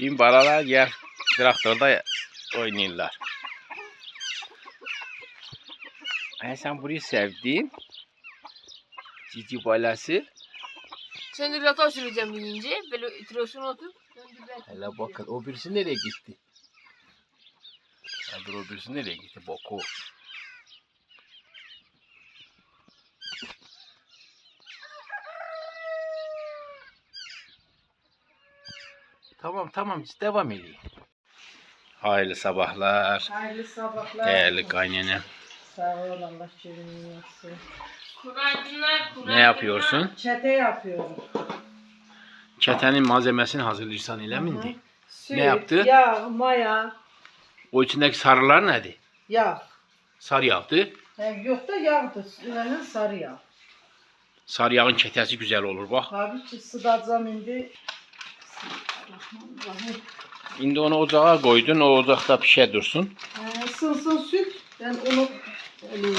Şimdi balalar yer traktörda oynayırlar. Sen burayı sevdin. Cici balası. Sen de rata süreceğim deyince böyle itirazını atıp Hele bakın o birisi nereye gitti? Dur o birisi nereye gitti? Bak o. Tamam devam edeyim. Hayırlı sabahlar. Hayırlı sabahlar. Değerli kaynenem. Sağ ol, Allah şirinliği yapsın. Günaydınlar. Ne yapıyorsun? Çete yapıyorum. Çetenin malzemesini hazırlıyorsan ile miydi? Süt, Ne yaptı? yağ, maya, O içindeki sarılar neydi? yağ. Sarı yaptı. Yok da yağdı. Yani sarı yağ. Sarı yağın çetesi güzel olur bak. Tabii ki sıdacağım indi. Şimdi onu ocağa koydun. O ocakta pişe dursun. Isınsın süt. Ben onu eleyim.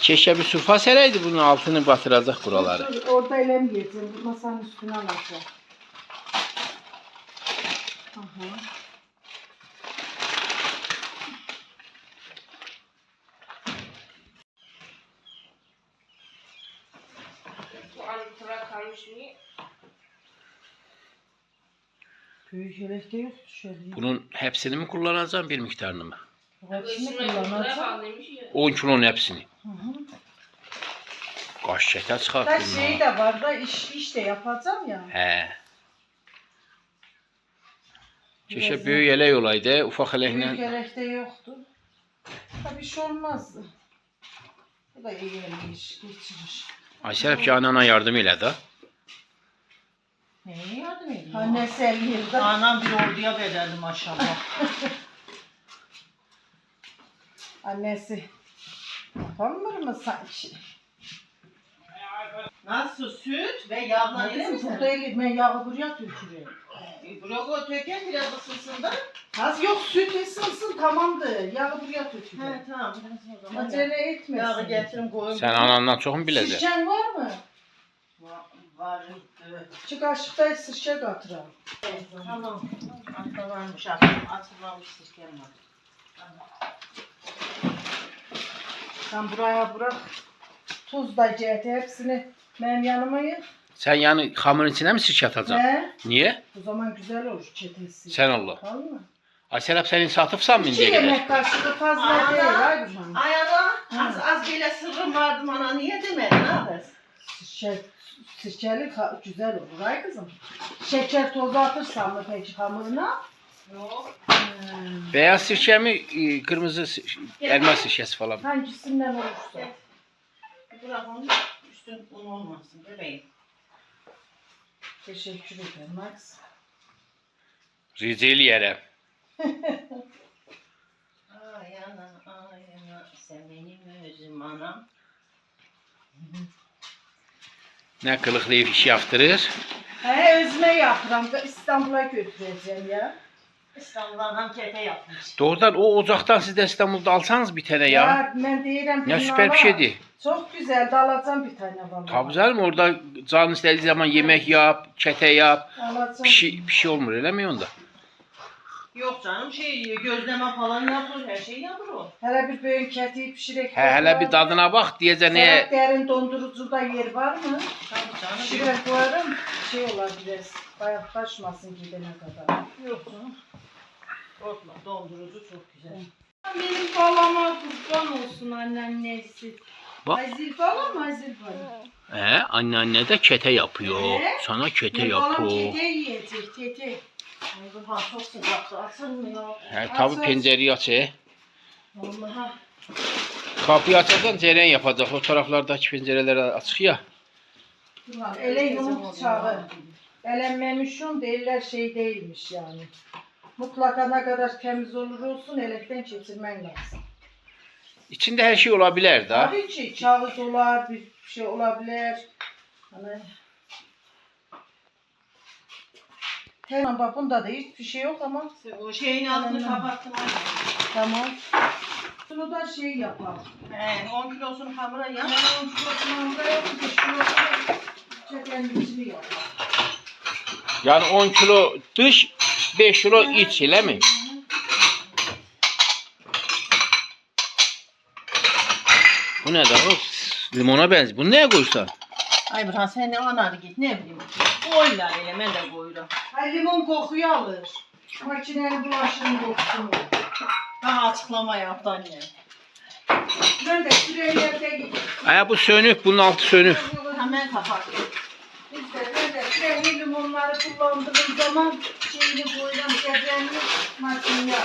Keşke bir sufa sereydi bunun altını batıracak buraları. Dur, orada elemeyeceğim. Masanın üstüne alacağım. Aha. Bu anıtıra kalmış mı? Büyük yelekte yok. Şöyle. Bunun hepsini mi kullanacağım bir miktarını mı? Hepsini Kullanacağım. kullanacağım. 10 kilonun hepsini. Hı hı. Kaç çete Da çıkarttın şey ya? de var da iş de yapacağım ya. He. Keşke büyük yelek olaydı. Ufak Büyük elekle. yelekte yoktu. Tabii şey olmazdı. Bu da iyi iş geçirir. Aysel hep anana yardım ile de. Neye yardım edeyim? Annesi 50 yılda. Anam bir orduya bedeldi maşallah. Annesi. Yapamıyor mu sanki? Nasıl süt ve yağla Ne ile mi kızım sen? burada eli ben yağı buraya dökülüyor. Bırak o töken biraz ısınsın da. Az yok süt ısınsın tamamdır. Yağı buraya dökülüyor. He tamam. Biraz o zaman Acele yağı etmesin. getirin koyun. Sen anandan çok mu bileceksin? Sirken var mı? Vardı. Çık aşıkta sirke katıralım. Tamam. Hatta varmış atılmamış sirkem var. Sen buraya bırak. Tuz da ciheti hepsini benim yanıma yık. Sen yani hamurun içine mi sirke atacaksın? Ne? Niye? O zaman güzel olur çetesi. Sen Allah. Tamam mı? Aysel hep senin satıpsan mı 2 indiye kadar? yemek kaşığı fazla Ana. değil Aygün. Ay ana az böyle sırrım vardı bana niye demedin abi? Sirkeli güzel olur ay kızım. Şeker tozu atırsan mı peki hamuruna? Yok. Beyaz sirke mi, kırmızı elma sirkesi falan mı? Hangisinden olursa. Bırak onu üstün un olmasın bebeğim. Teşekkür ederim Max. Rizeli yere. Ay ana sen benim özüm anam. Ne kılıklı iş yaptırır. He özme yapıram da İstanbul'a götüreceğim ya. İstanbul'dan ham kete yapmış. Doğrudan o ocaktan siz de İstanbul'da alsanız bir tane ya. Ben değilim. Ne süper bir şeydi. Çok güzel de alacağım bir tane vallahi. Tabii canım orada canın istediği zaman yemek yap, çete yap. Alacağım. Bir şey olmuyor öyle mi onda? Yok canım gözleme falan yapılır her şey yapılır o. Hele bir böğün ketiği pişirek. Hele bir tadına bak diyece ne? Derin dondurucuda yer var mı? Tabii canım. Pişirek koyarım. Şey olabilir. Bayaklaşmasın gidene kadar. Yok canım. Korkma dondurucu çok güzel. Benim balama kurban olsun anneannesi. Bak. Azil bala mı azil bala? Anne de kete yapıyor. He? Sana kete Benim balam yapıyor. tete yiyecek tete. Ay bu ha çok sıcaktı açılmıyor. Tabii pencereyi aç. Vallahi. Kapıyı açarsan ceren yapacak. O taraflardaki pencereler açık ya. Ele yumruk çağı. Elenmemişim değiller şey değilmiş yani. Mutlaka ne kadar temiz olur olsun elekten geçirmen lazım. İçinde her şey olabilir da. Tabii ki kağıt olar, bir şey olabilir. Hani hemen bak bunda da hiçbir şey yok ama O şeyin altını kapattım. tamam. Bunu da şey yapalım. He 10 kilosunu hamura yap. Hemen şu yok ki şu yok. sendviçini yap. Yani 10 kilo dış, 5 kilo iç, elə mi? Bu ne daha? Limona benziyor. Bunu neye koysan? Ay Burhan sen ne anadı git ne bileyim. Koylar elə mən də qoyuram. Ay limon kokuyu alır. Makinenin bulaşığının kokusunu. Daha açıklama yaptı anne. Ben de sürelerde gidiyorum. Aya bu sönük, bunun altı sönük. Hemen kapat. İşte ben de süreli limonları kullandığım zaman şeyini koyacağım, sebzeni makineye.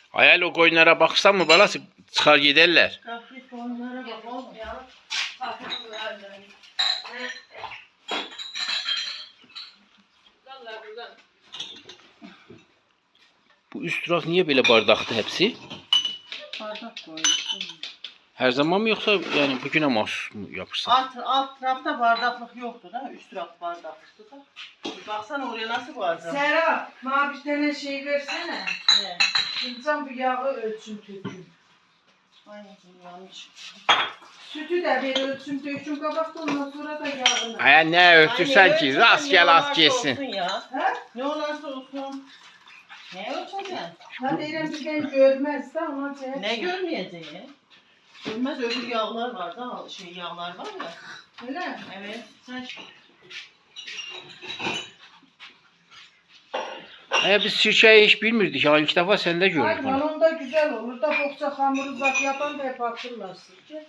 Hayal o koyunlara baksan mı balası çıkar giderler. Gafret onlara bak oğlum ya. Sakın verdim. Bu üst taraf niye böyle bardakta hepsi? Bardak koydum. Her zaman mı yoksa yani bugüne mahsus mu yapırsan? Alt tarafta bardaklık yoktu da üst taraf bardaklıktı da. Bir baksana oraya nasıl bardak? Serap, bana bir tane şey versene. Ne? İnsan bu yağı ölçüm töküm. Aynen yanlış. Sütü de bir ölçüm töküm kabakta ondan sonra da yağını. Aya ne örtürsen ki rast gel az Olsun geçsin. ya. Ha? Ne olursa olsun. Ne ölçeceksin? Ha derim bir ben görmez de ona şey. Ne görmeyeceğini? Görmez öbür yağlar var da şey yağlar var ya. Öyle mi? Evet. Sen Aya biz sirkeyi hiç bilmirdik. Ya ilk defa sende gördük Ay bunu. balon da güzel olur da bokça hamuru zat yapan da hep hatırlar sizce.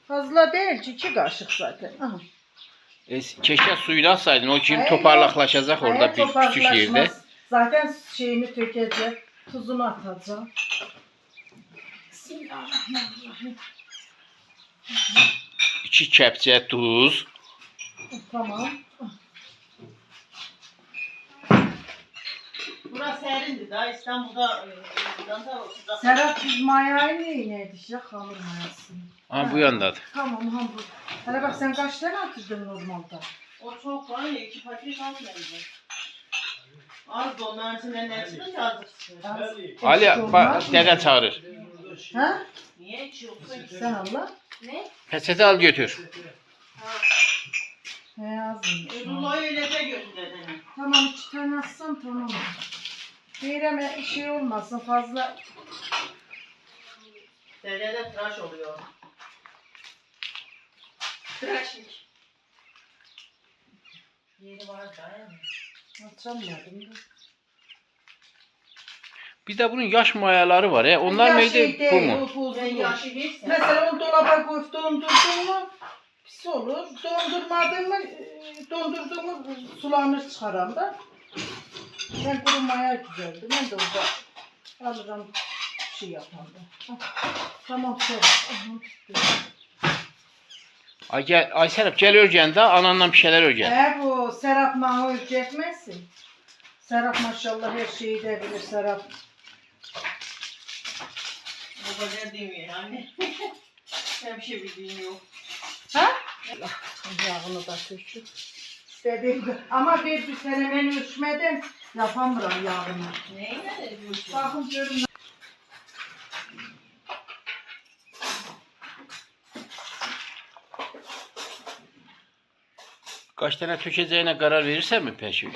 Fazla değil, 2 kaşık zaten. Aha. Keşke suyunu atsaydın. O kim Hayır, toparlaklaşacak hayır, orada bir küçük yerde. toparlaşmaz. Zaten şeyini tökecek, tuzunu atacağım. Bismillahirrahmanirrahim. 2 kepçe tuz. Tamam. burası serindi daha İstanbul'da da sıcak. Serap biz mayayı ne yedik ya hamur mayasını. Ha bu yandadır. Tamam hamur. Hele bak sen kaç tane atırdın normalde? O çok var ya 2 paket almaydı. Az da onların içinden ne çıkınca azıcık çıkıyor. Ali bak deden çağırır. Ha? Niye hiç yoksa Sen Allah. Ne? Peçete al götür. He azmış. Dulayı öyle de götür dedeni. Tamam 2 tane atsam tamam. Değireme şey olmasın fazla. Dedede tıraş oluyor. Tıraşlık. Yeri var da ya. Açamadım da. Bir de bunun yaş mayaları var. Onlar Ya neydi? şey değil, Bu mu? buzlu. Ben yaşı neyse. Mesela onu dolaba koyup dondurdun mu pis olur. Dondurmadın mı dondurdun mu sulanır çıkaran da. Ben kuru maya güzeldi. Ben de orada alırım şey yapan da. Tamam sen. Ay Serap gel örgən də ananla bir şeyler örgən. Bu Serap bana öğretmezsin. Serap maşallah her şeyi de bilir Serap. O kadar demiyor anne. Ben bir şey bildiğim yok. Ha? Yağını da tökür. İstediğim gibi. Ama bir sene ben ölçmeden yapamıyorum yağını. Neyle ediyorsun? Bakın görün. Kaç tane tökəcəyinə karar verirsən mi peki?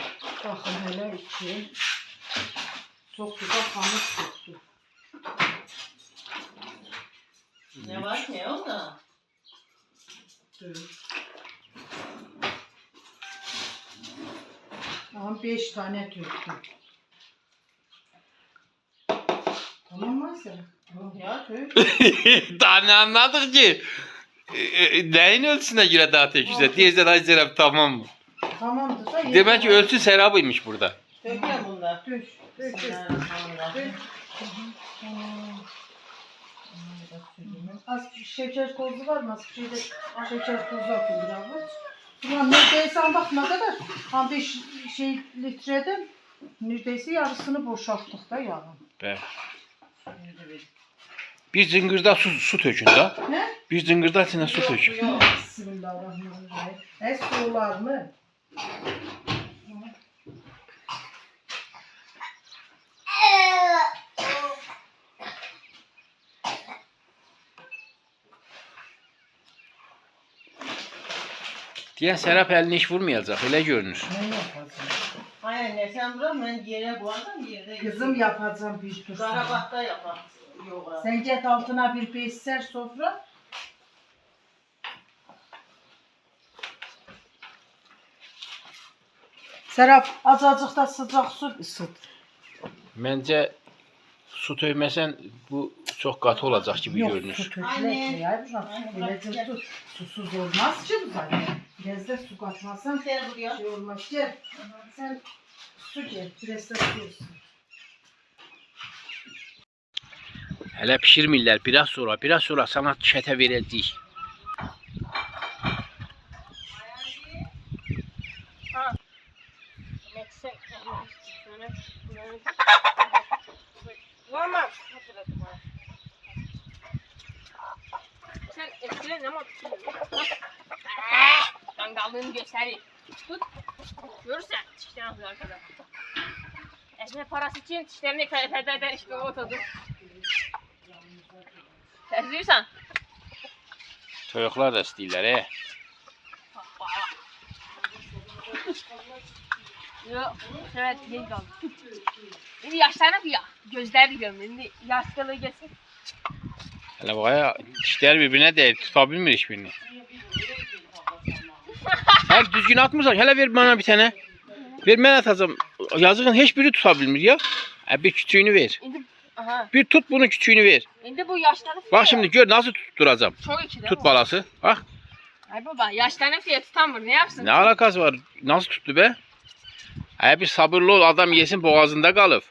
Bakın hele iki. Çok güzel hamur tuttu. Ne var ki onda? Tamam 5 tane töktüm. Tamam mı sen? Ya tüy. Daha ne anladık ki? Neyin ölçüsüne göre daha tökürsən? Deyirsən ay Serap tamam mı? Tamamdır da. Demek ki ölçü Serap'ıymış burada. Döküyorum bunda. Düş. Düş. Düş. Bismillahirrahmanirrahim. Az şeker tozu var mı? Az bir şeyde şeker tozu atın bir avuç. Ulan neredeyse bak ne kadar. Tam 5 şey litreden neredeyse yarısını boşalttık da yağın. Bəli. Bir zıngırda su tökün da. Ne? Bir zıngırda içine su tökün. Yok. Bismillahirrahmanirrahim. Ne sular mı? Diyen Serap elini hiç vurmayacak. Öyle görünür. Ne yapacağım? Hayır anne sen bırak ben yere koyarım yerde. Kızım yapacağım bir dur. Karabakta yapar. Yok. Sen get altına bir bez ser sofra. Serap azıcık da sıcak su ısıt. Bence su töymesen bu çok katı olacak gibi Yok görünür. su Anne. tökülek ya. Anne, Böylece bırak, su. Susuz olmaz ki bu zaten. Biraz da su katmazsan Gel buraya. şey olmaz. Gel. Sen su gel. Biraz da su olsun. Hele pişirmirlər biraz sonra sana çete verəcəyik. Mama. Sen eskiden ne ben kaldığını göstereyim. Tut. Görürsen dişlerini alıyor arkada. Ekmek parası için dişlerini feda eder işte o tadı. Seziyorsan. Toyuqlar da istəyirlər, Yok. Evet yeni kaldı. Şimdi yaşlanıp ya. Gözler biliyorum. Şimdi yaşlılığı geçsin. Hele baya dişler birbirine deyir, tuta bilmir hiçbirini. Her düzgün atmırsan, hele ver bana bir tane. Ver mən atacağım. Yazığın hiçbiri tuta bilmir ya. Bir küçüğünü ver. Şimdi aha. Bir tut bunun küçüğünü ver. Şimdi bu yaşlanıp Bak şimdi gör nasıl tutturacağım. çok iki Tut balası. Bak. Ay baba yaşlanıp ya tutamır ne yapsın? Ne alakası var? Nasıl tuttu be? Bir sabırlı ol, adam yesin boğazında kalır.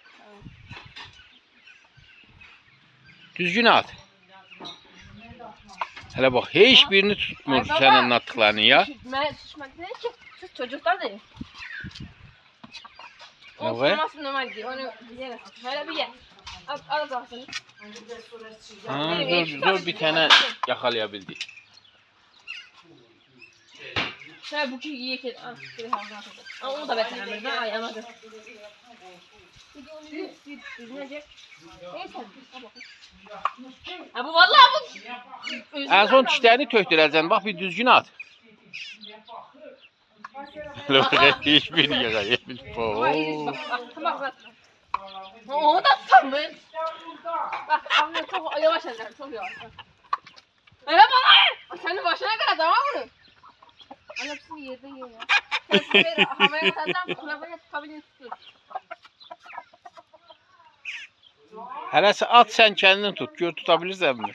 Düzgün at. Hele bak hiçbirini tutmur Ay baba. sen anlattıklarını ya. Ben susmak değil ki. Siz çocuklar değil. Ne O var? tutması normal değil. Onu bilemez. Böyle bir yer. Al baksana. Ha, zor bir tane yakalayabildi. Şöyle bu ki iyi ki. Ama onu da beğenmedim. Ben ayamadım. Ha bu vallahi bu. En son dişlerini töktürəceksin. Bak bir düzgün at. Hiçbirini yakalayabildi. Bak. O da tam mı? Bak anne çok yavaş eder. Çok yavaş. Öyle bana. Senin başına kadar tamam mı? Anne hepsini yerde yiyor ya. Sen havaya atacağım. Kulağına tutabilir tutuyor. Hele at sen kendin tut. Gör tutabilirsen mi?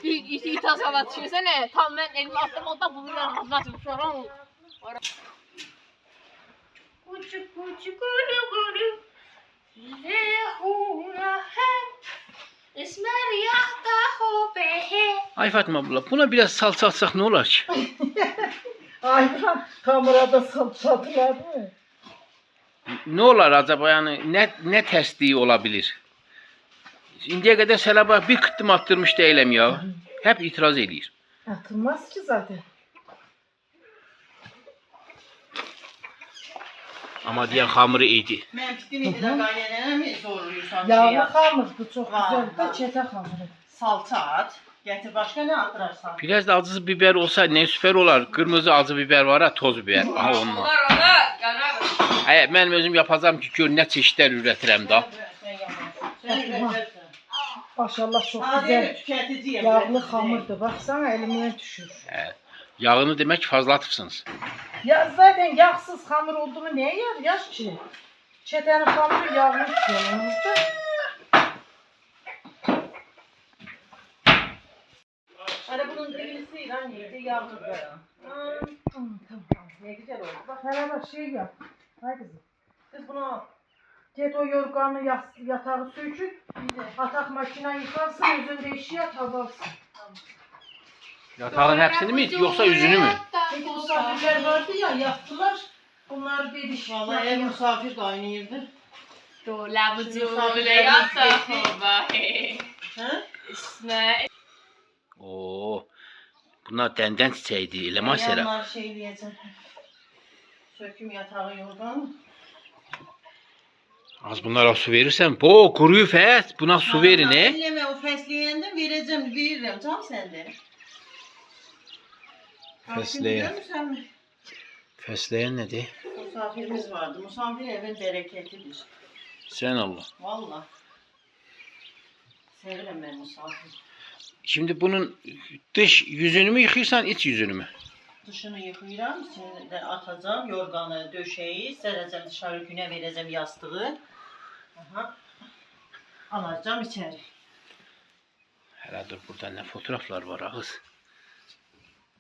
Bir ithal salat düşünsene. Tam ben elimi attım ondan bulurum. Nasıl bir şey var mı? Kuçu kuçu guru guru. Lehuna he. Esmer yahta ho behe. Ay Fatma abla buna biraz salça atsak ne olur ki? Aynen kamerada sattılar mı? Ne olur acaba yani ne tersliği olabilir? Şimdiye kadar Selaba bir kıttım attırmış değilim ya. Hep itiraz ediyor. Atılmaz ki zaten. Ama diyen hamuru iyiydi. Ben fikrimi de kaynanana mı zorluyorsan Yağlı yap. hamurdu çok Var, güzel de var. çete hamuru. Salça at. Getir başka ne attırarsan. Biraz da acı biber olsa ne süper olar. Kırmızı acı biber var ha toz biber. Aha onunla. Ona yanar. Hayır ben özüm yapacağım ki gör ne çeşitler üretirəm da. Sen yaparsın. Sen üretirsin. Maşallah çok Sadece güzel. tüketiciye. Yağlı hamurdu. Baksana elimden düşür. Yağını demek fazla atırsınız. Ya zaten yağsız hamur oldu mu neye yarayar ki? Çetenin hamuru yağlı tutuyor. Hani bunun dibisi lan yedi yağlı böyle. Tamam. Ne güzel oldu. Bak herhalde şey yap. Hay kızım. Kız bunu al. Get o yorganı yatağı sökün. Atak makine yıkarsın. Özünde işi yat havarsın. Yatağın hepsini mi yoksa yüzünü mü? Peki misafirler vardı ya yaptılar. Bunlar dedik. Vallahi ev misafir kaynıyordu. Dolabı yatta baba. Ha? İsmail. Oo. Bunlar denden çiçeğiydi. Eleman Serap. Yanlar şey diyeceğim. Söküm yatağı yorgan. Az bunlara su verirsen. Bu kuruyu fes. Buna su verin he. Elleme o fesleğenden veririm tamam sende. Fesleğen. Görmüyor musun? Fesleğen nedir? Misafirimiz vardı. Misafir evin bereketidir. Sen Allah. Vallahi. Severim ben misafir. Şimdi bunun dış yüzünü mü yıkıyorsan iç yüzünü mü? Dışını yıkayıram, içini de atacağım. Yorganı, döşeyi sereceğim dışarı, güne vereceğim yastığı. Aha. Alacağım içeri. Herhalde burada ne fotoğraflar var ağız.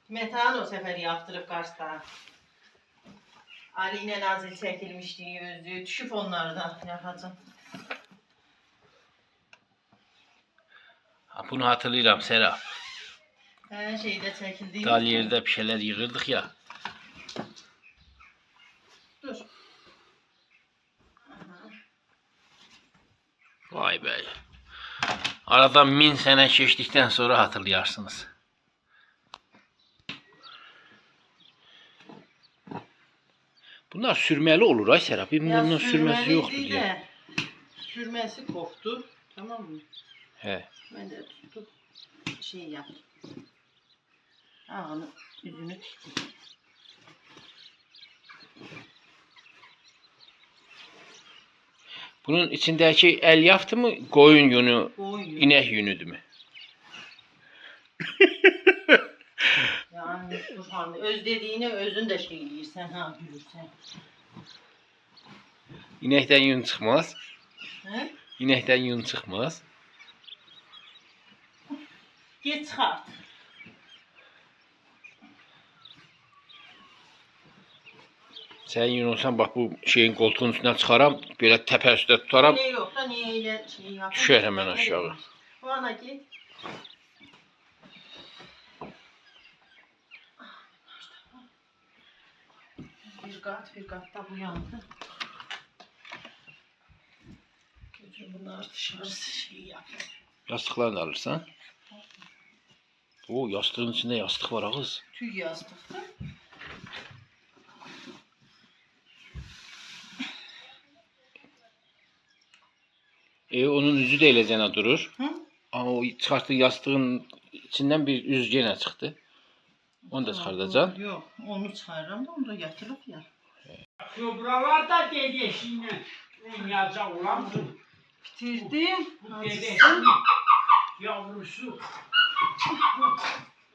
Metehan o sefer yaptırıp Kars'ta. Ali ile Nazil çekilmişti yüzü. Düşüp onları da yapacağım. Ha, bunu hatırlıyorum Serap. Her şeyde çekildiği. Dal yerde bir şeyler yığırdık ya. Dur. Vay be. Aradan 1000 sene geçtikten sonra hatırlayarsınız. Bunlar sürmeli olur ay Serap. Bunun sürmesi yoktu sürmeliydi diye. de, Sürmesi koptu. Tamam mı? He. Ben de tutup şey yaptım. Ağını yüzünü tiktim. Bunun içindeki elyafdı mı? Koyun yünü, Koyun. inek yünüdü mü? Yani Burhan öz dediğine özün de şey değilsen ha gülürsen. İnekten yün çıkmaz. He? İnekten yün çıkmaz. Git çıkart. Sen yün olsan bak bu şeyin koltuğun üstünden çıkaram. Böyle tepe üstüne tutaram. Ne yok da niye öyle şey yapayım? Düşer hemen aşağı. Bana git. Bir kat da bu yandı. Götür bunları dışarı şey yap. Yastıklarını da alırsan. Oo, yastığın içinde yastık var ağız. Tüy yastıktı. Onun yüzü de eylezene durur. Hı? Ama o çıkarttığı yastığın içinden bir yüz gene çıktı. Onu da çıkartacaksın. Yok, onu çıkarırım da onu da yatırıp ya. Buralarda dedesiyle yazacak olan Bitirdim. bu dedesinin yavrusu.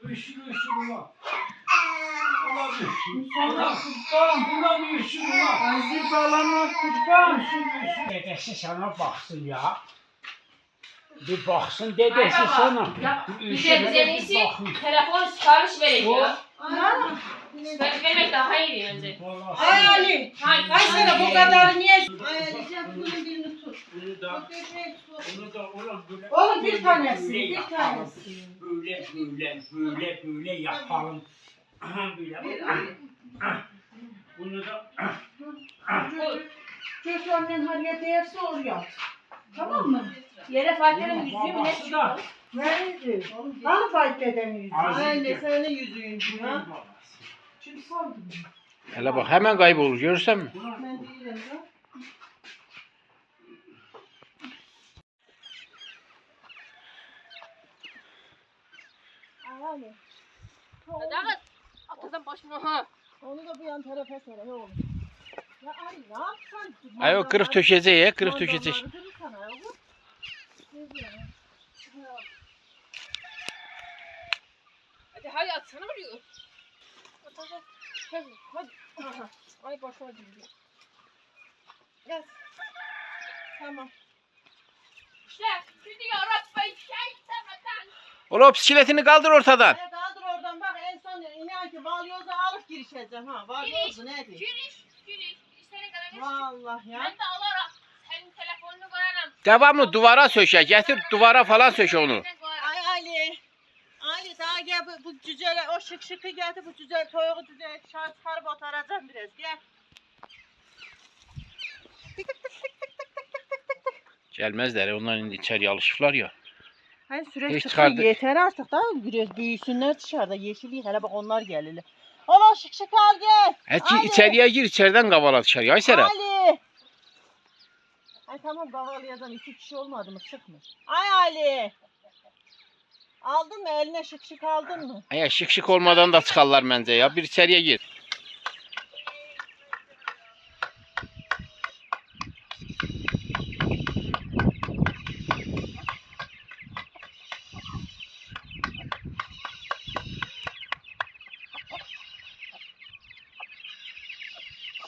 Üstü ulan. Olabilir. Bulamıyorsun ulan. Aziz balama kurban. Dedesi sana baksın ya. Bir baksın dedesi sana. Ya Bir bize işe bize bir iyisi bakın. telefon sipariş verin ya. Ha? Sipariş vermek daha iyi bence. Vallahi Ay Ali. Hangi? Ay sana bu kadar niye? Ay Ali'cim bunun birini tut. bunu da ulan böyle. Oğlum bir tanesi, böyle bir yapalım. tanesi. Böyle yapalım. Aha böyle. Bunu da Göz annen hareket ederse oraya at. Tamam mı? Yere Fatih'in yüzüğü mü ne babası çıkıyor? da. Nerede? Al fayda eden yüzü. Anne senin yüzüğün ha. Şimdi saldım. Hele bak hemen kaybolur görürsen mi? Ben değilim ha. Hadi hadi. Atadan başına ha. Onu da bu yan tarafa sar oğlum. Ya Ali ne yapsan? Ay o kırık töşeceği ya kırık töşecek. Hadi hadi atsana vuruyor. Atadan. Hadi hadi. Aha. Ay başına gidiyor. Gel. Tamam. İşte şimdi yaratmayı şey istemeden. Ola o bisikletini kaldır ortadan. Hadi kaldır oradan bak en son inan ki balyozu alıp girişeceğim ha. Balyozu nedir? Giriş. İstediğin kadar geç. Vallahi ya. Ben de alırım. Senin telefonunu koyarım. Devamlı duvara söşe. Getir duvara falan söşe onu. Ay Ali. Ali daha gel bu cüceler o şık geldi bu cüce toyuğu cüce çıkarıp otaracağım biraz gel. Gelmezler. Onlar indi içeri alışıklar ya. Hani Hiç süreç çıksın çıkardı. yeter artık da biraz büyüsünler dışarıda yeşilliği hele bak onlar gelirler. Ola şık al gel. Ali. İçeriye gir içeriden kavala dışarıya. Ay Serap. Ali. Ay tamam bağlayacağım 2 kişi olmadı mı sıkma. Ay Ali. Aldın mı? Eline şık şık aldın mı? Ya şık şık olmadan da çıkarlar bence ya. Bir içeriye gir.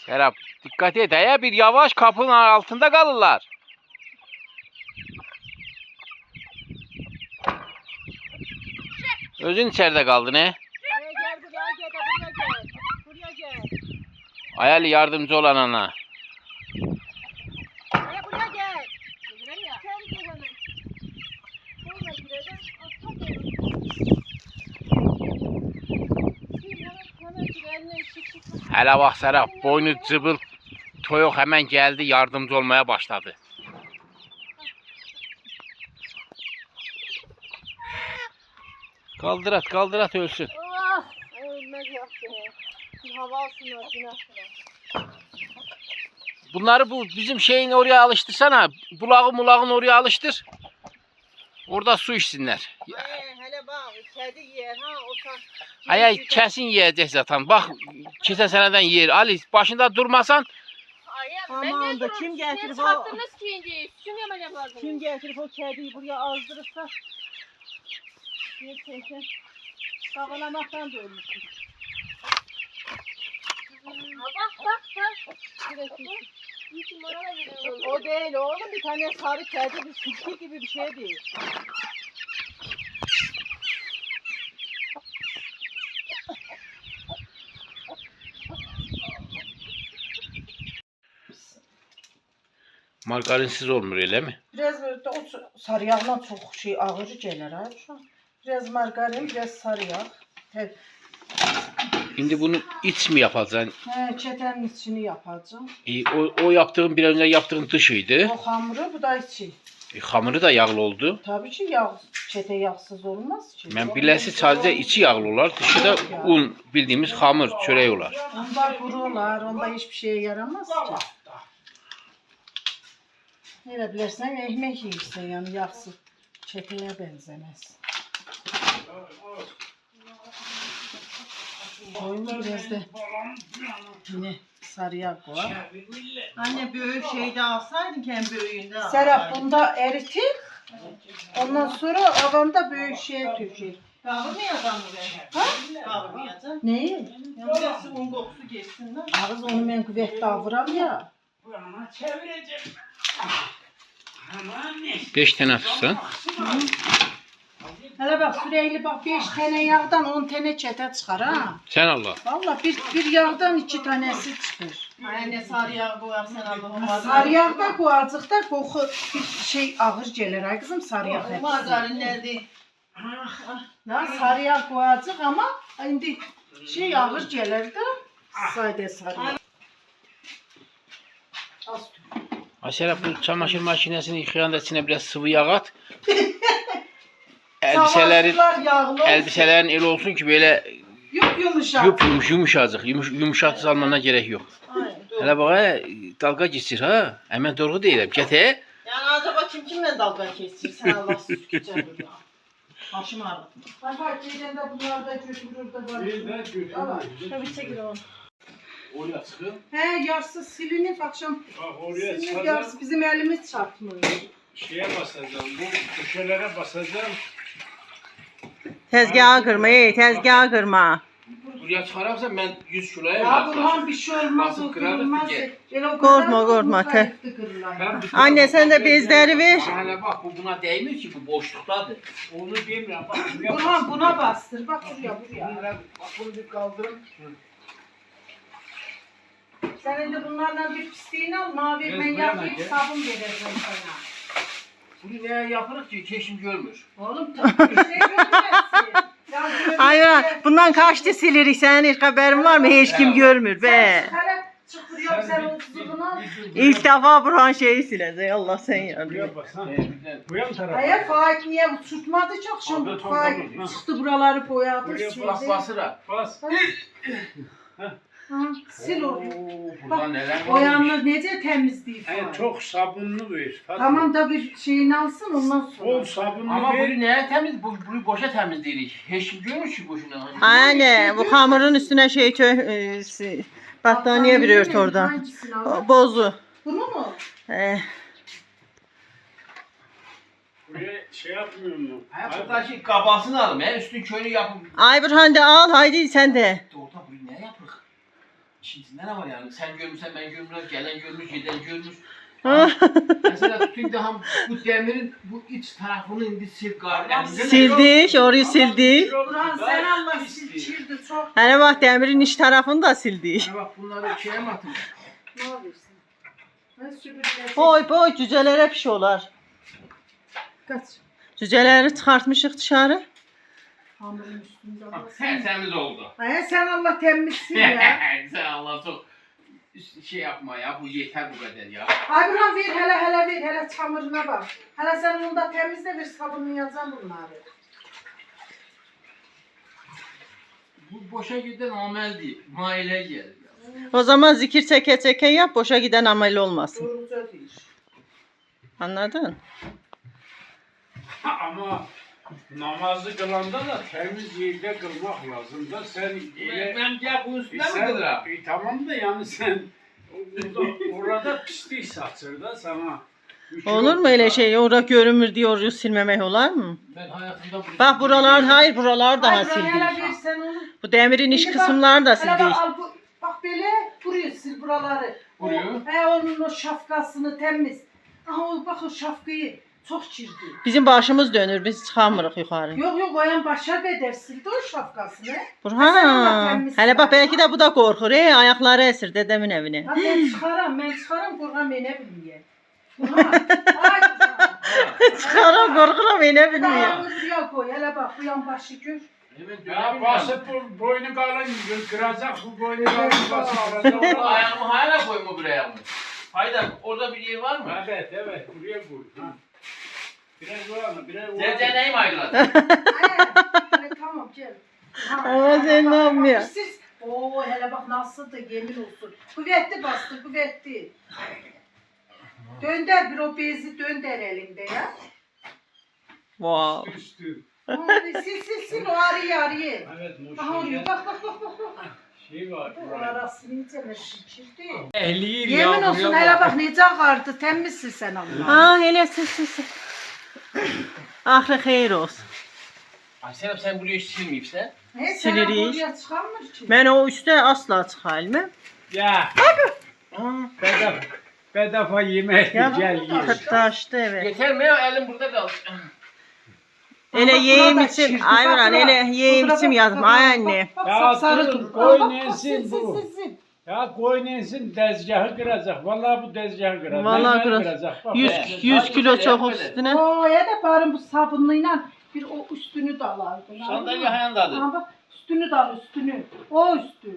Serap dikkat et ya, bir yavaş, kapının altında kalırlar. Özün içeride kaldın he. Buraya gel buraya gel. Buraya gel. Ayali yardımcı olan ana. Buraya gel. Gidelim ya. Sen gel hemen. Sonra girelim. Hemen gidelim. Şık şık. Hele bak Serap, boynu cıbıl toyuk hemen geldi, yardımcı olmaya başladı. Kaldır at ölsün. Allah! Ölmez yaptı. Bir hava alsınlar, günahsınlar. Bunları bu bizim şeyin oraya alıştırsana. Bulağın oraya alıştır. Orada su içsinler. Hele bak kedi yer ha o sen. Ay kesin yiyecek zaten. Bak kese seneden yer. Ali başında durmasan Aman da kim getirip Siz o hattınız ki ince. Şunu hemen yapardınız. kim getirip o kediyi buraya azdırırsa gerçekten savalamaktan da ölmüşsün. Bak. İyi morala gidiyor. O değil oğlum bir tane sarı kedi bir sütü gibi bir şey değil. margarinsiz olmuyor öyle mi? Biraz böyle de o sarı yağla çok şey ağır gelir ha şu an. Biraz margarin, biraz sarı yağ. Evet. Şimdi bunu iç mi yapacaksın? Çetenin içini yapacağım. O yaptığın bir önce yaptığın dışıydı. O hamuru, bu da içi. Hamuru da yağlı oldu. Tabii ki yağ, çete yağsız olmaz ki. Ben bilesi sadece içi yağlı olar. Dışı da un, bildiğimiz hamur, çörek olar. Onda kuru olar, onda hiçbir şeye yaramaz ki. Öyle bilirsen ekmek yiyirsen yani yağsız. Çeteye benzemez. Koyun biraz da yine sarı yağ koy. Anne büyük şeyde alsaydın kendi büyüğünde al. Serap bunda eritir. Ondan sonra avanda büyük şeye tökür. Kavurmayacak mı be? Ha? Kavurmayacak. Neyi? Biraz un kokusu geçsin lan. Ağız onu ben kuvvet davuram ya. Burama çevireceğim. Aman ne? 5 tane atırsan. Hele bak Süreyli bak 5 tane yağdan 10 tane çete çıkar ha. Sen Allah. Vallahi bir yağdan 2 tanesi çıkır. Anne sarı yağ koyarsan Allah'ım. Sarı yağda bu azıcık da koku bir şey ağır gelir ha kızım sarı yağ hepsi. Margarin nerede? Ya sarı yağ koyacak ama şimdi şey ağır gelir de sade sarı yağ. Az tut. Aşağıya bu çamaşır makinesini yıkayan da içine biraz sıvı yağ at. Elbiselerin Savaşçılar yağlı olsun. elbiselerin el olsun ki böyle Yumuşak. yumuşacık. Yumuşatı salmana gerek yok. Hele bak dalga geçir ha. Hemen doğru değilim. Kete. Yani acaba kimle dalga kesecek? Sen Allah süzgücen ya. Başım ağrıdı. Bak gelen de bunlar da götürür de var. Bir de götürün. Tabii çekil onu. Oraya çıkın. He yarsız silinip akşam Bak oraya silinip çıkacağım. yarsız bizim elimiz çarpmıyor. Şeye basacağım. Bu köşelere basacağım. Tezgaha kırma, tezgaha kırma. Buraya çıkarırsan ben 100 kiloya Ya Burhan bir şey olmaz Basıp o kırarız kırılmaz. bir Korkma, korkma, Anne sen de bezleri ver. Hele bak bu buna değmiyor ki, bu boşluktadır. Onu demiyorum. Bak buraya Burhan buna bastır bak buraya. Bak bunu bir kaldırın. Sen de bunlardan bir pisliğini al mavi ben yapayım sabun vereceğim sana. Bunu ne yaparız ki keşim görmüş. Oğlum tabii bir şey görmezsin. Ya Hayır, bundan kaçtı silerik. Senin hiç haberin var mı? Hiç kim görmür be. Çık buraya sen o kızını al. İlk defa Burhan şeyi silecek. Allah sen yardım et. Buraya bas ha. Buraya mı tarafa? Hayır Faik niye uçurtmadı çok şimdi Faik çıktı buraları boyadı. Buraya sildi. Bak basıra. Bas. Ha, sil orayı. Buradan neler O yanını necə təmizləyib. He, çok sabunlu ver. Fatma. Tamam da bir şeyini alsın ondan sonra. Bol sabunlu Ama ver. bunu neye temiz? Bunu boşa temizleyirik. Hiç kim görmüş ki boşuna? Aynen bu hamurun üstüne şey battaniye bir ört oradan. Hangisini alalım? Bozu. Bunu mu? Buraya şey yapmıyor mu? Hayatta şey kabasını alın. Üstün köyünü yapın. Ay Burhan de al haydi sen de. Orta bunu ne yapırıq? İçinde ne var yani? Sen görmüşsen ben görmürəm, gelen görmüş, giden görmüş. Mesela tutun da bu demirin bu iç tarafını indi sil gari. Sildik, orayı sildik. Burhan sen Allah silçirdi çok. Hani bak demirin iç tarafını da sildik. Bak bunları şeye mi atın? Ne olursun? Ben süpürge. Oy boy cüceler hep şey olar. Kaç. Cüceleri çıkartmışık dışarı. Hamurun üstünde Bak Allah. tertemiz oldu. Ay sen Allah temizsin ya. Sen Allah çok şey yapma ya. Bu yeter bu kadar ya. Ay Burhan ver hele çamuruna bak. Hele sen onu da temizle bir sabunla yazan bunları. Bu boşa giden amel değil. Maile gelir. O zaman zikir çeke çeke yap boşa giden amel olmasın. Doğruca değil. Anladın? Ama namazı kılanda da temiz yerde kılmak lazım da sen Ben gel bu üstüne mi sen, kıdıram? tamam da yani sen orada pislik saçır da sana. Olur mu öyle şey? Orada görünür diye orayı silmemek olar mı? Ben hayatımda bunu... Bak buralar hayır buralar daha Ay Burhan sildik. hele ver sen onu. Bu demirin iç Şimdi bak, kısımlarını da hele sildik. bak, al bak böyle buraya sil buraları. Buraya? Onun o şapkasını temiz. Aha o bak o şapkayı çok çirdi. Bizim başımız dönür biz çıkamırıq yukarı. Yok bayan başa bedel sildi o şapkasını. Sen Allah Burhan. temiz Hele bak sil. belki de bu da korkur. Ayakları esir dedemin evine. Ha ben çıkaram Burhan beni bilmiyor. Burhan. Ay Burhan. Çıkarım korkuram ene Daha bilmiyor. buraya koy hele bak bu yan başı gör. Evet, Ya basıp bu boynu kalın kıracak bu boynu kalın basıp kıracak. Ayağımı hala koyma buraya mı? Haydar orada bir yer var mı? Evet buraya koy. Ha. Biraz var mı? Biraz var mı? Zevce neyim aygıladın? Hele tamam gel. Ama sen ne yapmıyor? Siz Oo hele bak nasıl da yemin olsun. Kuvvetli bastı kuvvetli. Dönder bir o bezi dönder elinde ya. Wow. Üstü. Sil o arıyı. Evet Aha oraya bak. Şey var. O arasını iyice şişirdi. Ehliyi Yemin olsun hele bak nece ağardı temizsin sen Allah. Ha hele sil. Ahire xeyir olsun. Ay sen buraya hiç silmeyipsen. Siliriz. Buraya çıkarmır ki. Ben o üstte asla çıkarmam. Ya. Bedava yemek gel ye. Taştı evet. Yeter mi ya? Elim burada kalsın. Ele yiyeyim için, Ayvaran ele yiyeyim için yazdım. Ay anne. Bak Ya sapsarı dur, dur. koy Bak, nensin bu. sil. Ya koy nensin tezgahı kıracak. Vallahi bu tezgahı kıracak. Vallahi Hemen kıracak. Bak, 100 kilo çok üstüne. Oo ya da bari bu sabunluyla bir o üstünü de alardın. Sandalye hayandadır. Ha bak üstünü de al üstünü. O üstü.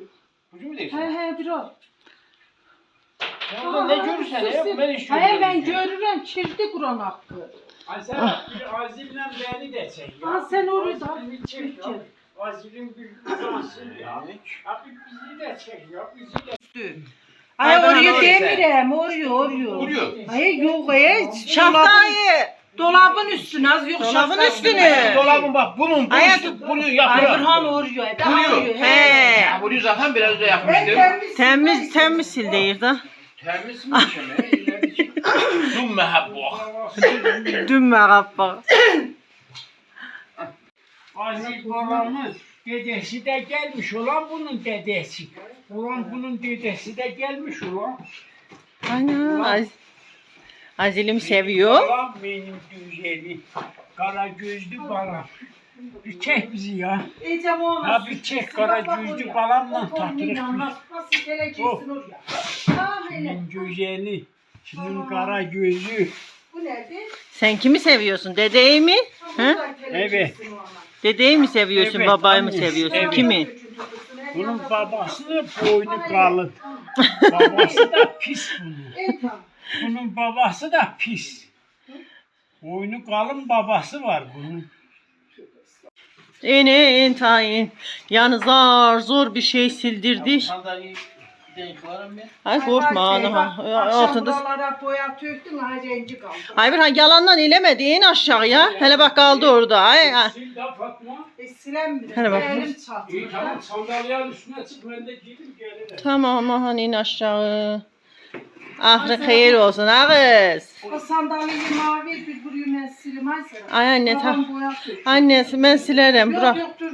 Ucu mu He değilsin? he bir o. Sen ne görürsen ya? Ben hiç Hayır ben görmüyorum. görürüm çirdi Kur'an hakkı. Ay sen bir Azil'le beni de çek ya. Ha sen orayı da Azil'i çek ya. Azil'in bir uzansın ya. Abi bizi de çek ya. Bizi de. Ay Ay, ben oraya oraya demirem oraya. Vuruyor. Hayır yok ya. Şaftayı. Dolabın üstüne az yok Dolabın şaftayı. üstüne. Dolabın bak bunun bunu Ay yapıyor. Burhan oraya. Vuruyor. He. Ya bunu zaten biraz da Ben yapmıştım. Temiz sil deyir da. Temiz mi şimdi? Dum mehabba. Dün merhaba. Azil babamın dedesi de gelmiş olan bunun dedesi. Ulan bunun dedesi de gelmiş ulan. Ana. Azil'im seviyor. Ulan benim güzeli. Kara gözlü balam. Bir çek bizi ya. Ecem olmaz. Ha bir çek kara gözlü balamla tatırık Nasıl geleceksin Oh. oraya? Tamam hele. Benim güzeli. Şunun kara gözü. Bu nedir? Sen kimi seviyorsun? Dedeyi mi? He? Evet. Dedeyi mi seviyorsun? Evet, Babayı mı anne. seviyorsun? Evet. Kimi? Bunun babası da boynu kalın. Babası da pis bunun. Bunun babası da pis. Boynu kalın babası var bunun. İnin tayin. Yani zor bir şey sildirdik. Sandalyeyi denk var mı? Ay korkma ana. Akşam Altında. buralara boya töktüm, ay rengi kaldı. Ay bir yalandan elemedi. İn aşağıya. Hele bak kaldı orada. Ay. Sil de Fatma. Silem Hele biraz. bak. Elim çatlı. İyi tamam sandalyenin üstüne çık ben de gidip gelirim. Tamam aman in aşağı. Ahırın hayır olsun ağız. O sandalyeyi mavi bir buraya ben silim. Ay Serap. Ay anne Babam tamam. boya töktü. Annesi ben silerim. Yok Bırak. yok dur.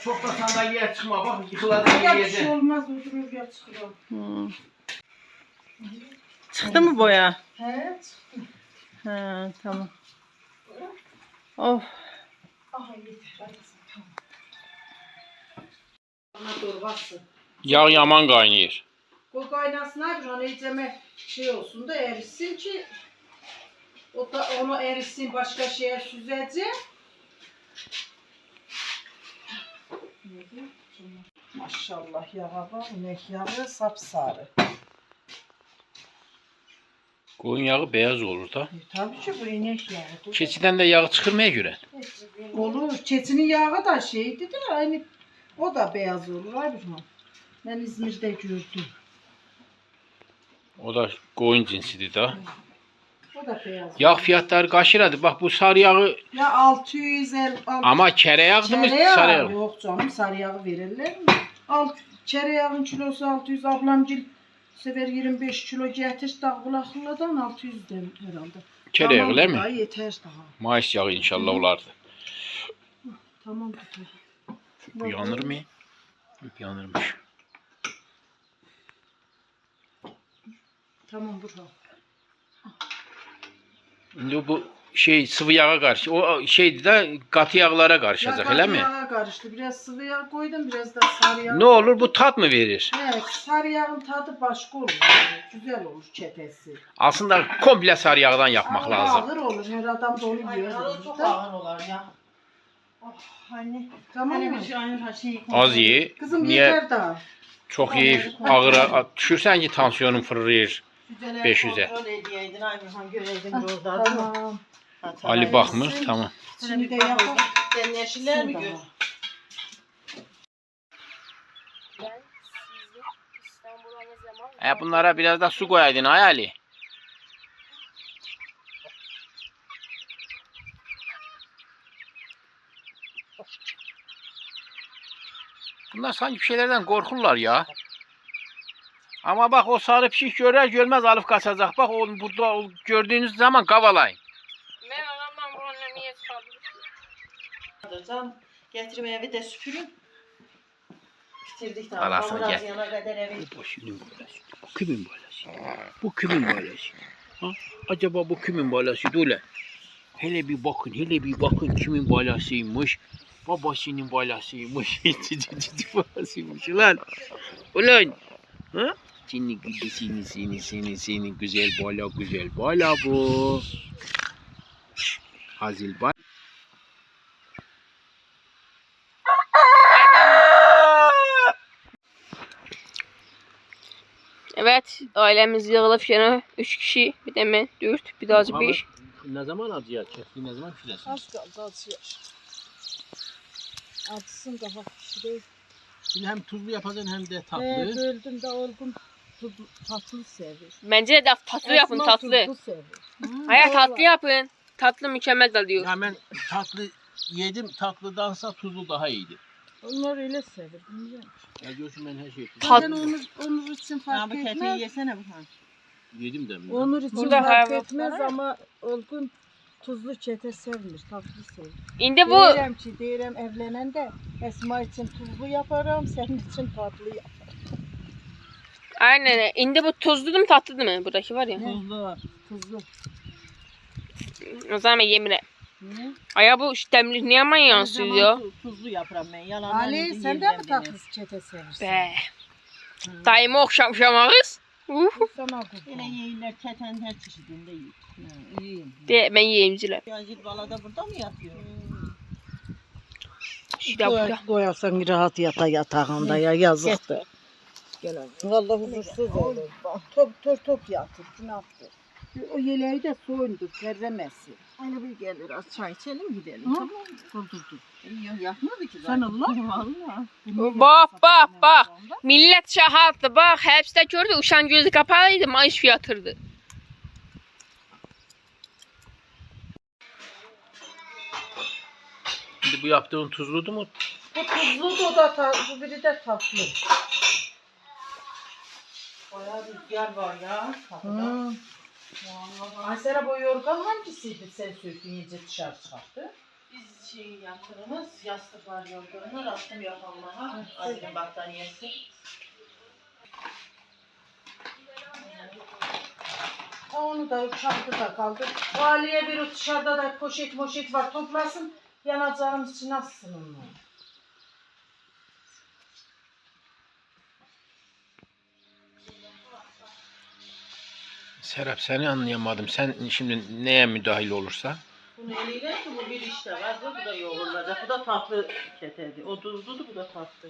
Çok da sandalyeye çıkma bak yıkıladı Ya bir şey yiyecek. olmaz oturur ya çıkıyor. Çıktı mı boya? He? Ha tamam. Of. Aha yeter. Hadi tamam. Bana doğru baksın. Yağ yaman kaynıyor. Bu kaynasın abi onu iyiceme şey olsun da erisin ki o da onu erisin başka şeye süzeceğim. Maşallah yağa bak, inek yağı sapsarı. Koyun yağı beyaz olur da. Tabii ki bu inek yağı. Keçiden de yağı çıkırmaya göre. Olur. Keçinin yağı da şeydi de aynı o da beyaz olur abi. Ben İzmir'de gördüm. O da koyun cinsidir da. O da beyaz. Yağ fiyatları kaçıradı. Bak bu sarı yağı Ya 650 ama kere yağdı mı sarı yağı? Yok canım sarı yağı verirler mi? Çereyağın kilosu 600 ablamcıl sefer 25 kilo getir dağbulaklıdan 600'den herhalde. Kere yağı değil Daha mi? yeter daha. Mayıs yağı inşallah olardı. Tamam tutar. Bu yanır mı? Yanırmış. Tamam Burhan. Şimdi bu şey sıvı yağa karşı. O şeydi de katı yağlara karışacak öyle mi? Yağa karıştı. Biraz sıvı yağ koydum biraz da sarı yağ. Ne olur bu tat mı verir? Evet sarı yağın tadı başka olur. Yani. Güzel olur çetesi. Aslında komple sarı yağdan yapmak Ama lazım. ağır olur. Her adam da onu Ay yiyor. yaralı çok ağır olar ya. Oh anne. Tamam Hani mı? bir şey aynı şeyi Az ye. Kızım Niye yeter daha. çok iyi ağır düşürsen ki tansiyonun fırlıyor. 500'e. Kontrol ediyeydin Ayhan göreydin orada. Tamam. Ali bakmış tamam. Şimdi de yapalım. Sen yeşiller mi Şurada gör? var. Ben sizi İstanbul'a ne zaman... Bunlara biraz da su koyaydın ay Ali. Bunlar sanki bir şeylerden korkurlar ya. Ama bak o sarı pişik görer görmez alıp kaçacak. Bak o burada gördüğünüz zaman kavalayın. Ben adamdan bu anne niye çıkardım? Can getirip evi de süpürün. Bitirdik tamam. Arasını Biraz gel. yana kadar evi. Bu kimin balası? Bu kimin balası? Bu kimin balası? Ha? Acaba bu kimin balası? Dur lan. Hele bir bakın kimin balasıymış. Babasının balasıymış. Cici balasıymış lan. Ulan. Ha? Seni gidi seni güzel bala bu. Hazil bal. Evet, ailemiz yığılıp yine 3 kişi, bir de ben 4, bir de acı 5. Ne zaman acıya çekti, ne zaman pişiresin? Az kaldı acıyor. Acısın daha pişireyim. Şimdi hem tuzlu yapacaksın hem de Böldüm de olgun tatlı seviyor. Bence de tatlı yapın, Esma tatlı. tuzlu seviyor. Hayır, tatlı yapın. Tatlı mükemmel dalıyor. Ya ben tatlı yedim, tatlıdansa tuzlu daha iyiydi. Onlar öyle seviyor. Bilmiyorum. Ya diyorsun ben her şeyi Tat- Ben onun için fark Abi ketiği etmez. yesene bu han. yedim de mi? Onun için Burada fark hayvan etmez var ya. ama olgun tuzlu çete sevmiyor, tatlı seviyor. Şimdi bu Deyirəm evlenen de Esma için tuzlu yaparım, senin için tatlı yaparım. aynen. Şimdi bu tuzlu mu tatlı mı? Buradaki var ya. Tuzlu. O zaman ben yemirəm. Ne? Aya bu demlik niye yaman yansıyor ya? Tuzlu yaparım ben. Yalan. Ali sen de mi tatlı çete seversin? Be. Dayıma okşamışam ağız. Sana Yine kurban. yiyinler keten her çeşidinde yiyor. İyiyim. De, ben yiyemciler. Yazık balada burada mı yatıyor? Şurada. Koyarsan rahat yatağında ya yazıktır. Vallahi huzursuz olur. Top yatır, günahtır. O yeleği de soyundur, terlemesi. Hani bir gelir az çay içelim gidelim. Hı? Tamam. Dur. Yok yapmadı ki Sen Allah. Vallahi. Bak. Millet şahatlı bak. Hepsi de gördü. Uşan gözü kapalıydı. Maaş yatırdı. Şimdi bu yaptığın tuzludu mu? Bu tuzlu o da bu biri de tatlı. Bayağı rüzgar var ya. Kapıda. Hı. Aysera bu yorgan hangisiydi sen söktün iyice dışarı çıkarttı? Biz yatırımız yastıklar yorganlar attım yapalmaha. Aziz'in battaniyesi. Onu da çantada kaldı. Valiye bir o dışarıda da poşet var toplasın. Yanacağımız için assın onu. Serap seni anlayamadım. Sen şimdi neye müdahil olursan? Bunu eliyle ki bu bir işte var. Bu da yoğurulacak. Bu da tatlı ketedi. O tuzludu bu da tatlı.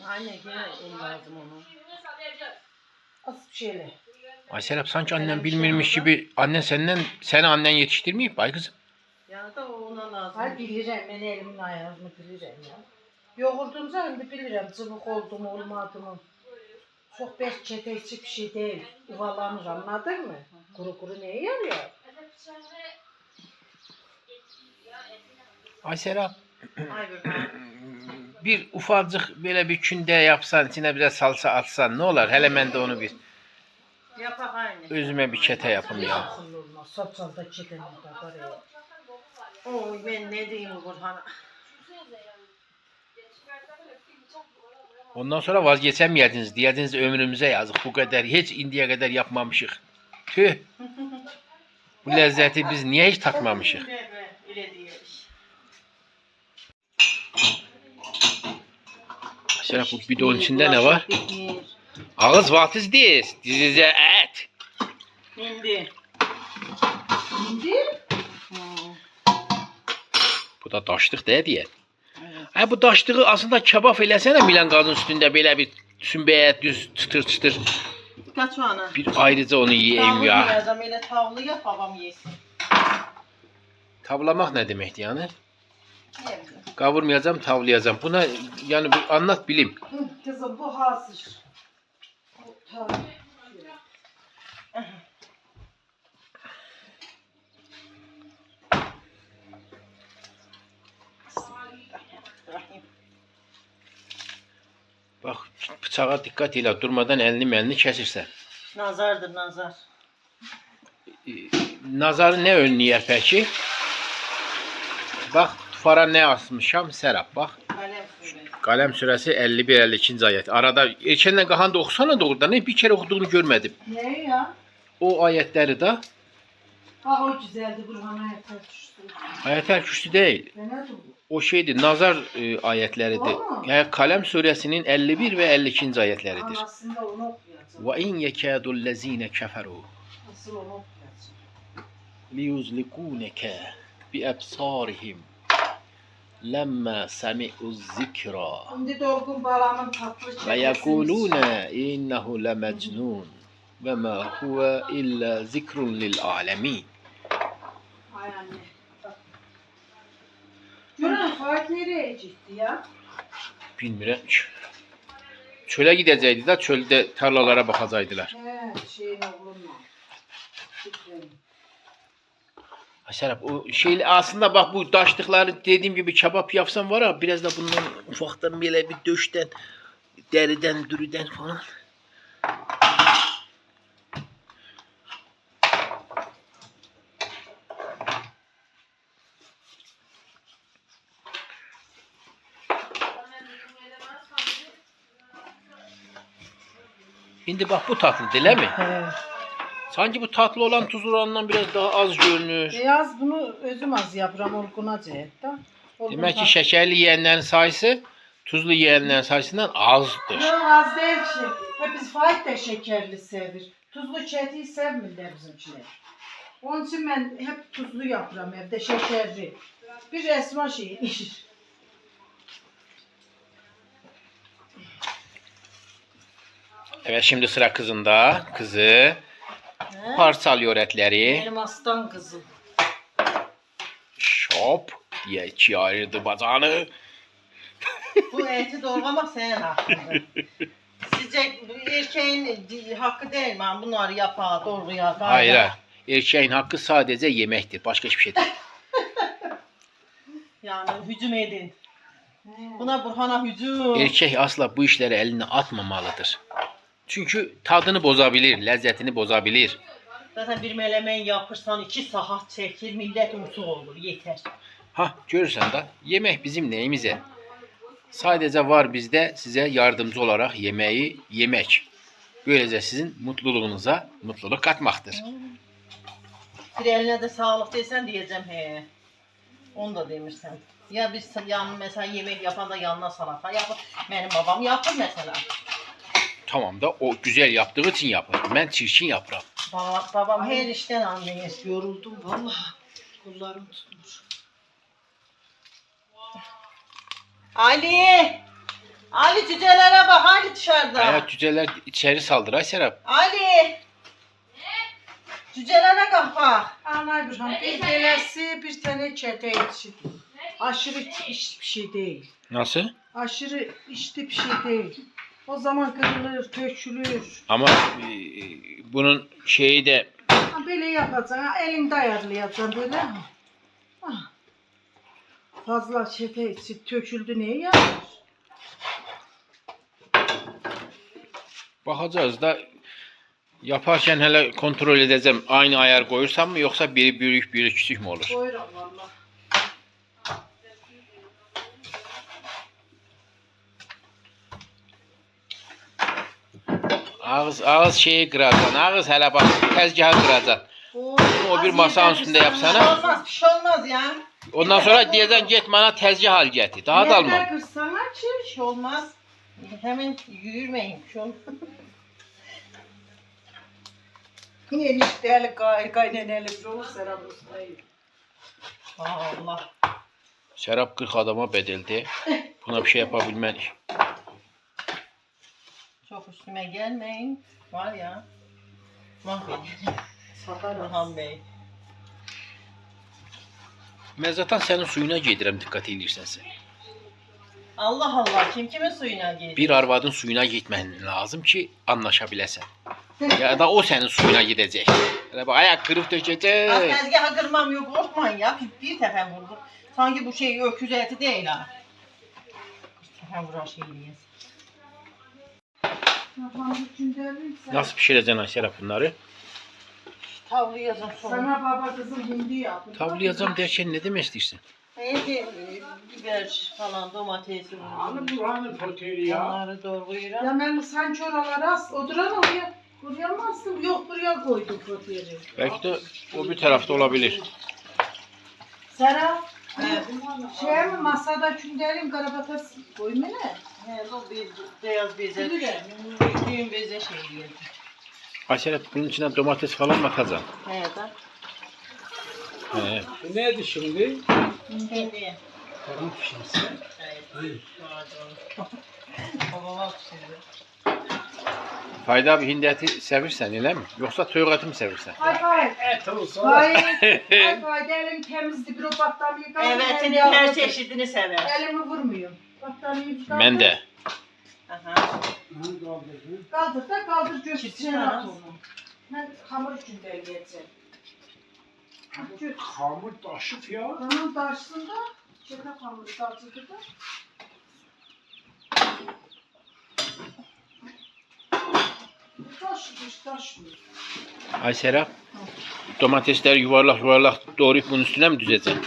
Anne gene un lazım onu. Az bir şeyle. Ay Serap sanki annen bilmirmiş gibi annen seni annen yetiştirmeyip ay kızım. Ya da o ona lazım. Hayır bilirim ben elimin ayağımı bilirim ya. Yoğurdum şimdi bilirim cıvık oldu mu olmadı mı. Çok beş çeteci bir şey değil. Uvalanır anladın mı? Kuru neye yarıyor? Ay Serap Ay be. bir ufacık böyle bir künde yapsan içine biraz salça atsan ne olur? Hele ben de onu bir Yapak aynı. özüme bir çete yapım ya. Akıllı olmaz. Saçalda çetenin kadar ya. Oy ben ne diyeyim Burhan'a. Ondan sonra vazgeçemeyediniz. Diyediniz ömrümüze yazık. Bu kadar hiç indiye kadar yapmamışık. Tüh. Bu lezzeti biz niye hiç tatmamışık? Öyle diyoruz. Serap bu bidonun içinde ne var? Ağız vatiz değil. Dizize et. Hindi. Şimdi Bu da daşlık de diye. Ha bu daşlığı aslında kebap eləsene Milan qazın üstünde böyle bir sümbəyə düz çıtır. Kaç ana? Bir ayrıca onu yiyeyim ya. Tavlı öyle tavlı yap babam yesin. Tavlamak ne demekti yani? Yemiyor. Kavurmayacağım, tavlayacağım. Buna yani bir anlat bilim. kızım bu hazır. Tamam. Bak bıçağa dikkat elə durmadan elini kesirsən. Nazardır nazar. Nazarı ne önlüyor peki? Bak tufara ne asmışam? Serap bak. Kalem sürü. Kalem suresi 51-52. ayet. Arada erkenden qahan da oxusana doğrudan. Bir kere okuduğunu görmedim. Ne ya? O ayetleri de Ha o güzeldi Burhan'a yeter düştü. ayetler güçlü değil. Ne O şeydi nazar ayetleridir. Aa. Yani Kalem suresinin 51 ve 52. ayetleridir. Aslında onu okuyacağım. Ve in yekadul lezine keferu Asıl onu okuyacağım. liyuzlikuneke bi ebsarihim lemma semi'u zikra Şimdi dolgun balamın tatlı çekesini. ve yekulune innehu lemecnun ve ma huve illa zikrun lil alemin. Ay anne. Bak. Gören Faik nereye gitti ya? Bilmirəm ki. Çölə gidəcəkdi də, çöldə tarlalara baxacaqdılar. He şeyin oğlunla. Şükrenin. Serap o şey aslında bak bu daşlıkları dediğim gibi kebap yapsam var ya biraz da bundan ufaktan böyle bir döşten deriden dürüden falan. Şimdi bak bu tatlı değil mi? He. Sanki bu tatlı olan tuzlu olandan biraz daha az görünür. Beyaz bunu özüm az yapıram olguna cihetten. Demek ki şekerli yiyenlerin sayısı tuzlu yiyenlerin sayısından azdır. Yok az değil ki. Hep biz Faik de şekerli sevir. Tuzlu çetiyi sevmirler bizimkiler. Onun için ben hep tuzlu yapıram evde şekerli. Bir resma şeyi. Evet, şimdi sıra kızında. Kızı parçalıyor etleri. Benim aslan kızım. Şop diye ikiye ayırdı bacağını. Bu eti doğramak senin hakkındır. Sizce erkeğin hakkı değil mi? Bunları yapar, doğruya. Hayır, hayır. Erkeğin hakkı sadece yemektir. Başka hiçbir şey değil. Yani hücum edin. Buna Burhan'a hücum. Erkek asla bu işleri eline atmamalıdır. Çünkü tadını bozabilir, lezzetini bozabilir. Zaten bir melemen yapırsan 2 saat çekir, millet unutuq olur, yeter. Ha, görürsen de yemek bizim neyimize? Sadece var bizde size yardımcı olarak yemeği yemek. Böylece sizin mutluluğunuza mutluluk katmaktır. Bir eline de sağlık desen diyeceğim he. Onu da demirsən. Ya biz mesela yemek yapan da yanına salata yapır. Benim babam yapır mesela. Tamam da o güzel yaptığı için yapar. Ben çirkin yaparım. Babam her işten anlayır. Yoruldum vallahi. Kollarım tutmuş. Ali! Ali cücelere bak, Ali dışarıda. Ayak cüceler içeri saldır Serap. Ali! Cücelere kalk bak. Anay Burhan, bir belası bir tane çete için. Aşırı iş bir şey değil. Nasıl? Aşırı işte bir şey değil. O zaman kırılır, tökülür. Ama bunun şeyi de Ha, böyle yapacaksın, ha, elinde ayarlayacaksın böyle. Ha. Fazla çete içi töküldü neye yarar? bakacağız da yaparken hele kontrol edeceğim. Aynı ayar koyursam mı yoksa biri büyük biri küçük mü olur? Buyurun valla. Ağız şeyi kıracaksın. Ağız hele bak tezgahı kıracaksın. O bir masanın üstünde yapsana. Olmaz, bir şey olmaz ya. Ondan sonra diyeceksin git bana tezgah al getir. Daha da almam. Yerden kırsana Bir şey olmaz. Hemen yürümeyin. Bir şey olmaz. enişteli kaynaneli bir olur Serap Usta'yı. Allah. Serap 40 adama bedeldi. Buna bir şey yapabilmedik. Çok üstüme gelmeyin. Var ya. Mahvedin. Satarım. Burhan Bey. Ben zaten senin suyuna giydirəm dikkat edirsən sən. Allah Allah. Kim kimin suyuna girdi? Bir arvadın suyuna gitmen lazım ki anlaşa biləsən. Ya da o senin suyuna gidecek. Hele bak ayak kırıp Az dökecek. tezgaha kırmam yok. Korkmayın ya. Bir tefen vurdu. Sanki bu şey öküz eti değil ha. Bir tefen vuran şey değil. Nasıl pişireceksin Serap bunları? Tavlayacağım sonra. Sana baba kızım hindi yaptı. Tavlayacağım derken ne demek istiyorsun? Neydi? Biber falan, domatesi. Hani Burhan'ın foteli ya. Onları doğrayıram. Ya ben sanki oralara oduran oraya mı astım? Yok buraya koydum foteli. Belki de o bir tarafta olabilir. Serap, Evet. şey mi masada künderim karabatas koyma ne? He, o beyaz beze. Biri de. Düğün beze şey geldi. Ay Serap bunun içine domates falan mı atacaksın? He da. He. Bu neydi şimdi? Hindi. Karın pişirse. Evet. Babama pişirdi. Fayda abi hindi eti sevirsen öyle mi? Yoksa toyuq eti mi sevirsen? Hay Et olsa. hay elim temizdi bir o battaniye kaldı. Evet, elim her yağladı. çeşidini sever. Elimi vurmuyorum. Battaniyeyi kaldır. Ben de. Aha. Kaldır da kaldır göz Çift içine at tane. onu. Ben hamur için delgeyeceğim. Hamur taşıp ya. Tamam taşsın da. Şöyle hamuru taşıdı da. Taşmıyor. Ay Serap. Domatesleri yuvarlak yuvarlak doğrayıp bunun üstüne mi düzeceksin?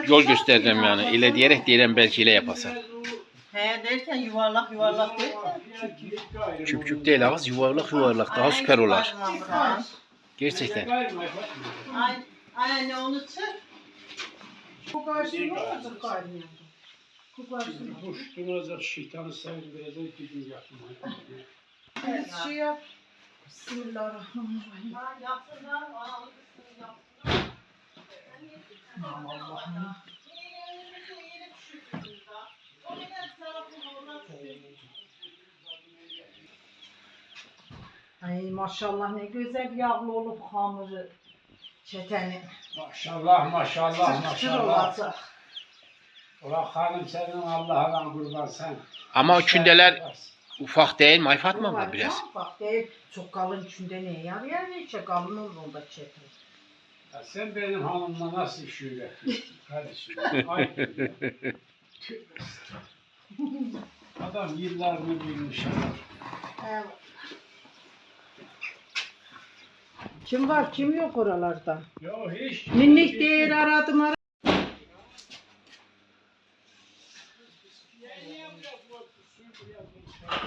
Yol göstereceğim yani. İle diyerek diyelim belki ile yapasın. He derken yuvarlak yuvarlak derken. Küp küp değil ağız yuvarlak yuvarlak daha süper olur. Gerçekten. Ay onu çık. Bu karşısında olacak kaynıyor. Bu karşısında. Boş duracak şeytanı sevindirecek gücün yapma. Evet şey yap. Bismillahirrahmanirrahim. Yapsınlar. Yapsınlar. Allah'ım. Ay maşallah ne güzel yağlı olup hamuru çetenin. Maşallah maşallah Çıtır maşallah. olacak. Ulan hanım senin Allah'ına kurban sen. Ama o kündeler ufak değil mi Fatma mı biraz? Bak değil, çok kalın içinde ne yarıyor? Neyse kalın olur onda çete. Ya sen benim hanımla nasıl iş öğretiyorsun kardeşim? Ay. Adam yıllarını bilmiş adam. Evet. Kim var kim yok oralarda? Yok hiç. Minnik değil aradım.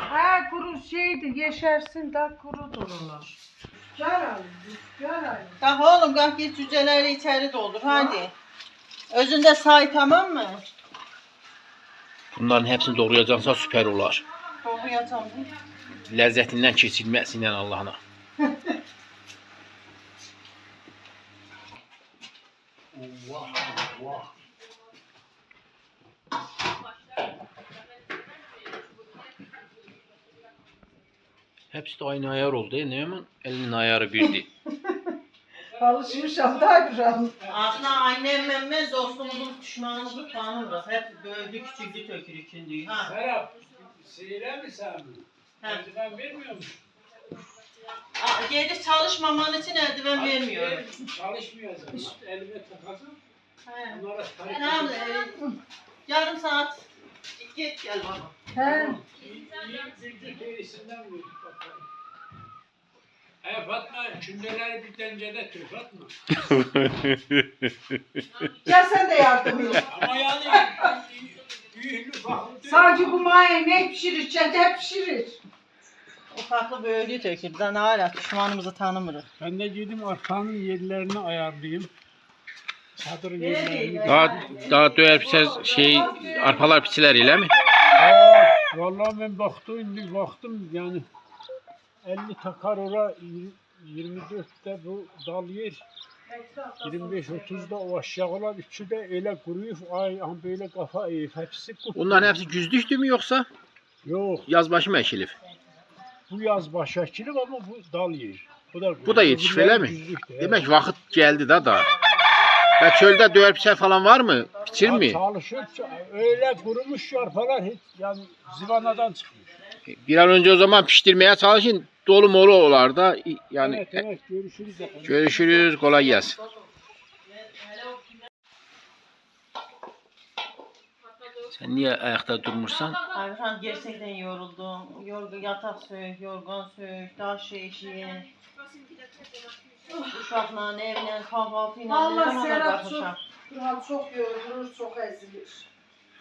Ha kuru şeydi yeşersin de kuru dururlar. Gel Kalk oğlum kalk git cüceleri içeri doldur hadi. Özünde say tamam mı? Bunların hepsini doğrayacaksa süper olar. Doğrayacağım. Lezzetinden kesilmesinden Allah'ına. Allah Allah. Hepsi de aynı ayar oldu. Ne hemen elinin ayarı birdi. Alışmışam da güzel. Aslında annem memmez dostumuzun düşmanımızı tanımırız. Hep böldü küçüldü tökürükündü. Ha. Serap, seyre mi sen bunu? Ha. Eldiven vermiyor musun? Geri çalışmaman için eldiven vermiyorum. Çalışmıyor zaten. Elime takasın. He. Bunlara Tamam, yarım saat git gel bana. He. İyi bir gerisinden mi? Fatma, kündeleri bir tencerede tür Fatma. Gel sen de yardım et. Ama yani büyüklü farklı değil. Sadece bu maya ne pişirir, çete pişirir. Ufaklı böldü tökürdüden hala düşmanımızı tanımırız. Ben de gidip arpanın yerlerini ayarlayayım. Çadır yerlerini. Daha döyer pişer arpalar pişiler ile mi? Vallahi ben baktım yani 50 takar ora 24'te bu dal yer 25-30'da o aşağılar üçü de öyle kuruyup ay böyle kafa eğip hepsi Bunların hepsi güzdüştü mü yoksa yok yazbaşı mı ekilip? bu yaz baş ekilip ama bu dal yer. Bu da yetişip öyle mi? Güzlükte, evet. Demek vakit geldi daha. Ve çölde döyer pişer falan var mı? Piçir mi? Çalışır, öyle kurumuş arpalar hiç yani zivanadan çıkmış. Bir an önce o zaman pişirmeye çalışın. Dolu molu olar da yani Evet görüşürüz. görüşürüz. Kolay gelsin. Sen niye ayakta durmuşsan? Ayhan gerçekten yoruldum. Yatak sök, yorgan sök, daha şey. Uşakla, evle, kahvaltıyla ne Allah zamana Serap kalkacağım? çok yorulur, çok ezilir.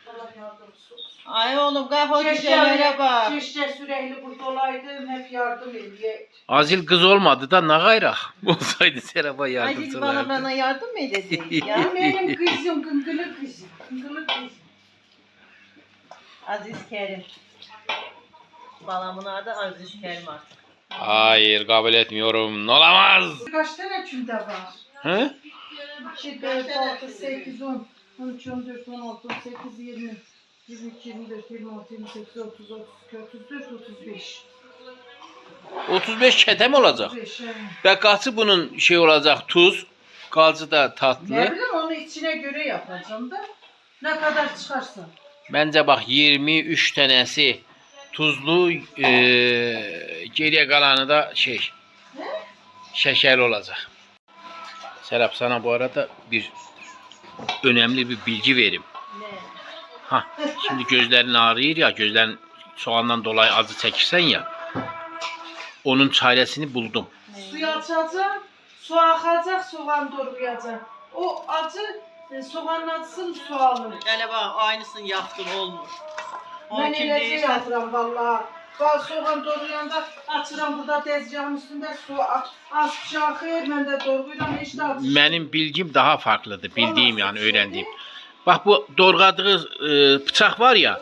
Allah yardımcısı olsun. Ay oğlum kalk o cücelere bak. Keşke sürekli burada olaydım, hep yardım edeyim. Azil kız olmadı da ne gayrak. Olsaydı Serap'a Ay yardımcı bana olardı. yardım mı edeceksin ya? Benim kızım, gıngılı kızım, gıngılı kızım. Aziz Kerim. Balamın adı Aziz Kerim artık. Hayır kabul etmiyorum. Olamaz. Kaç tane künde var? He? 2, 4, 6, 8, 10, 13, 14, 16, 18, 20, 22, 24, 26, 28, 30, 32, 34, 35. 35 çete mi olacak? 35, Ve katı bunun şey olacak tuz. Kalcı da Ne tatlı. bileyim onu içine göre yapacağım da ne kadar çıkarsa. Bence bak 23 tanesi tuzlu geriye kalanı da şekerli olacak. Serap sana bu arada bir önemli bir bilgi vereyim. Ne? Ha, şimdi gözlerin ağrıyor ya, gözlerin soğandan dolayı acı çekirsen ya. Onun çaresini buldum. Suyu açacağım, su akacak, soğan doğrayacak. O acı soğanın acısını su alır. Hele bak aynısını yaptın olmuş. Ben kim elə şey değilse- yapıram valla. Bal soğan doğrayanda açıram burada tezgahın üstünde su az şaxır, mən də doğrayıram, heç də açır. Benim bilgim daha farklıdır. Bildiğim yani öğrendiğim. Bak bu doğradığı bıçak var ya.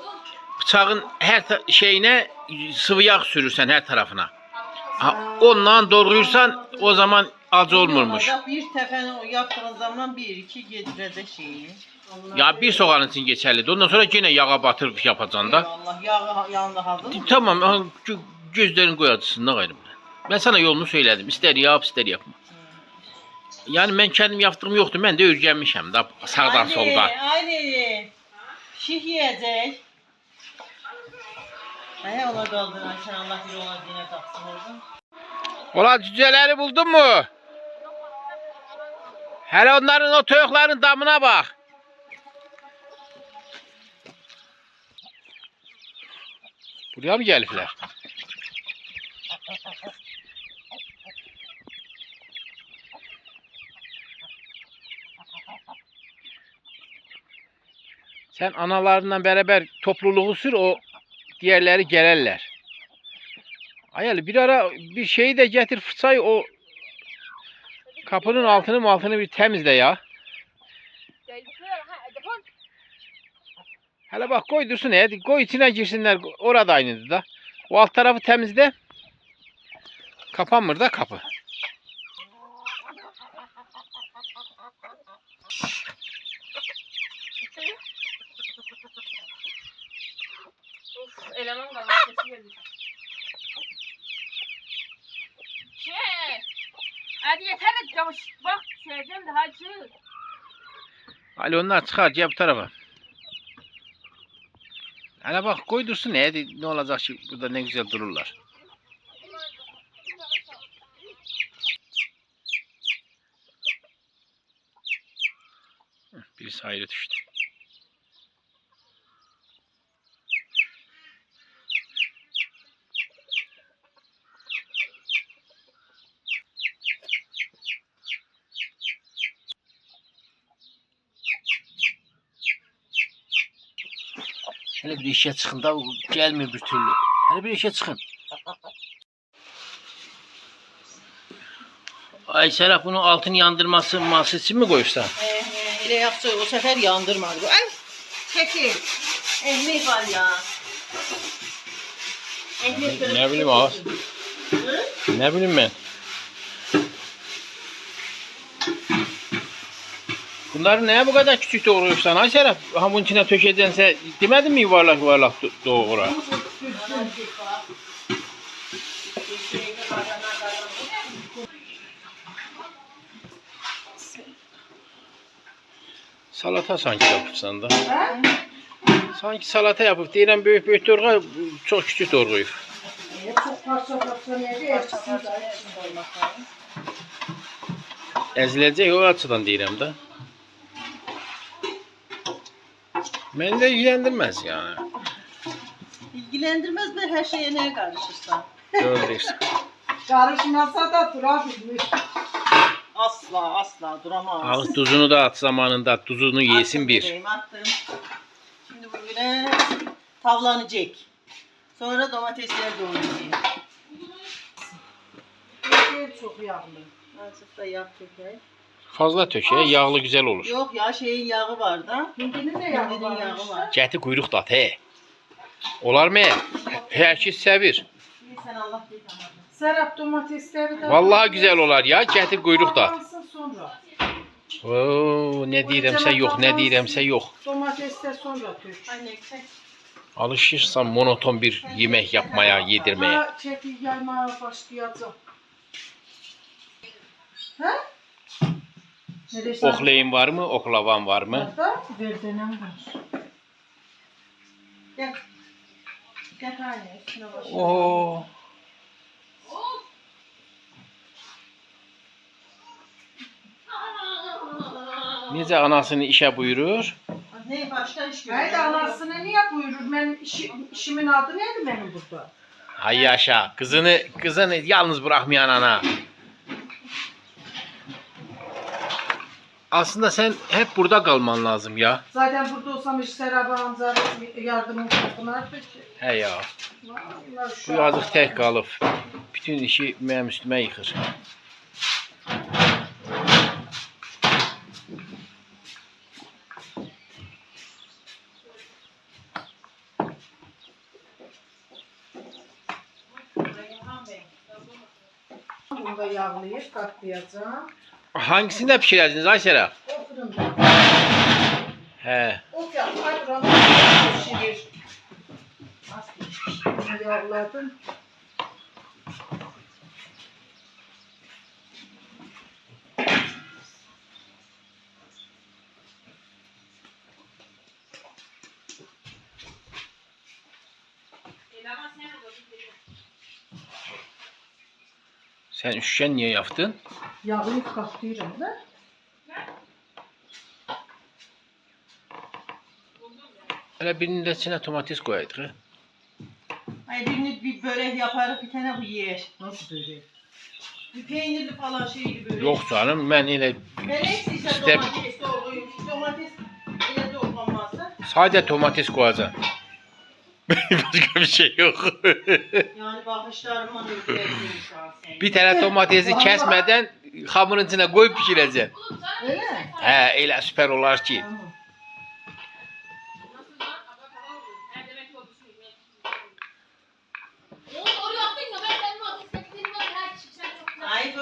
Bıçağın her şeyine sıvı yağ sürürsen her tarafına. Ha, ondan doğrayırsan o zaman acı olmurmuş. Bir tefeni yaptığın zaman 1-2 getirecek şeyi. Ya bir soğan için geçerli. Ondan sonra yine yağa batırıp yapacaksın da. Allah yağı yanında hazır mı? Tamam gözlerin koy acısın ne gayrı. Ben sana yolunu söyledim. İster yap, ister yapma. Yani ben kendim yaptığım yoktu. Ben de öyrənmişəm da sağdan soldan. Ali. Şih yiyecek. He ona kaldıran sen Allah bir ona dine taksın orada. Ola cüceleri buldun mu? Hele onların o toyukların damına bak. Buraya mı gelipler? Sen analarından beraber topluluğu sür, o diğerleri gelirler. Ayali bir ara bir şeyi de getir fırsayı, o kapının altını bir temizle ya. Hele bak koy dursun, hadi koy içine girsinler, orada aynıydı da. O alt tarafı temizle. Kapanmır da kapı. Of, eleman kalmış. Sesi geldi. Hadi yeter de çavuş. Bak söyleyeceğim de hadi. Ali onlar çıkar gel bu tarafa. Hele bak koy dursun, hadi ne olacak şimdi, burada ne güzel dururlar. Birisi ayrı düştü. Hele bir işe çıkın da gelmiyor bir türlü. Hele bir işe çıkın. Ay Serap, bunun altını yandırması mahsesi mi koysan? Öyle yapsa o sefer yandırmadı. Ay çekil. Ekmek var ya. Ekmek kırıp. Ne bileyim ağız. Ne bileyim ben. Bunları neye bu kadar küçük doğruyorsan Ay Serap? Ha bunun içine tökecekse demedin mi yuvarlak yuvarlak doğra? Salata sanki yapıpsan da. He? Sanki salata yapıp deyirəm büyük büyük doğra, çok küçük doğrayıb. Çok parça parça neydi? Ertesini de Əziləcək o açıdan deyirəm də. Məni də ilgiləndirməz yani. İlgilendirmez mi her şeye neye karışırsan? Doğru deyirsən. karışmasa da durabilmiş. Asla asla duramaz. Ağız tuzunu da at zamanında, tuzunu yesin Attım bir. bebeğim, attım. Şimdi bu biraz tavlanacak. Sonra domatesleri doğrayacağım. Çok yağlı. Azıcık da yağ dökeyim. Fazla tökə, yağlı güzel olur. Yok ya şeyin yağı var da. Hindinin de yağı Hindinin yağı varmış. var. Gəti quyruq da at, he. Olar mı? Herkes sevir. İyi sen Allah bir tamam. Serap domatesleri de... Vallahi güzel olar ya, gəti quyruq da at. Kapansın sonra. Oo, ne deyirəmsə yox, ne deyirəmsə yox. Domatesler sonra tür. Anne çek. Alışırsan monoton bir yemek yapmaya, yedirmeye. Ha, çekil yaymaya başlayacağım. Ha? Neresi? Oxlayın var mı, oklavan var mı? Orada verdenem var. Gel. Gel anne üstüne başla. Oo. Necə anasını işe buyurur? Anne baştan iş görüyor. Haydi anasına niye buyurur? Ben işimin adı neydi benim burada? Hay yaşa, kızını yalnız bırakmayan ana. Aslında sen hep burada kalman lazım ya. Zaten burada olsam hiç Serap'a Hamza'ya yardımın dokunardı ki. He ya. Vallahi Bu şu yazık tek kalıp bütün işi benim üstüme yıkır. Bunu da yağlayıp katlayacağım. Hangisinde pişirəcəksiniz Aysera? O fırında. He. Ot yapar, buranı pişirir. Bunu yağladım. Sen üşüşen niye yaptın? Yağlayıp katlayıram da. Hele birinin de içine domates koyaydık. He? Ay birini bir börek yaparız bir tane bu yer. Nasıl börek? Bir peynirli falan şeyli börek. Yok canım ben ile Ben hepsi işte İşte- domates doğruyum. Domates ile doğranmazsa. sadece domates koyacaksın. Başka bir şey yok. Yani bakışlarıma öldürebilirim şu an seni. Bir tane domatesi kesmeden hamurun içine koyup pişireceksin. Öyle mi? He öyle süper olar ki. Tamam. Ay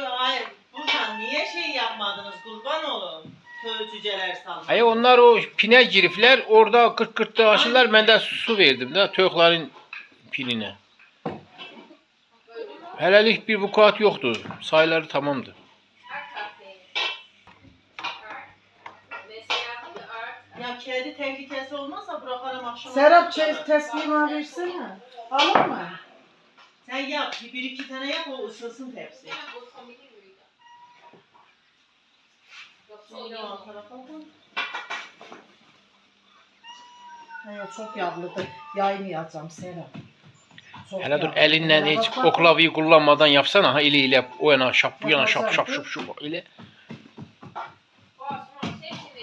buradan niye şey yapmadınız kurban olun. Tövcüceler sandım. Ay onlar o pine girifler orada 40-40'da aşırlar ben de su verdim de tövklerin pinine. Helelik bir vukuat yoktu. Sayıları tamamdı. Ya kedi tehlikesi olmazsa bırakalım akşama. Serap teslima versene. Alır mı? Sen yap. Bir iki tane yap o ısınsın tepsi. Şimdi o tarafa koy. Hayır çok yağlıdır. Yayını yazacağım Serap. Çok Hele dur yağlı. elinden Bana hiç bak, bak. oklavayı kullanmadan yapsana. Ha eliyle o yana şap bu yana şap şap şap şap ile.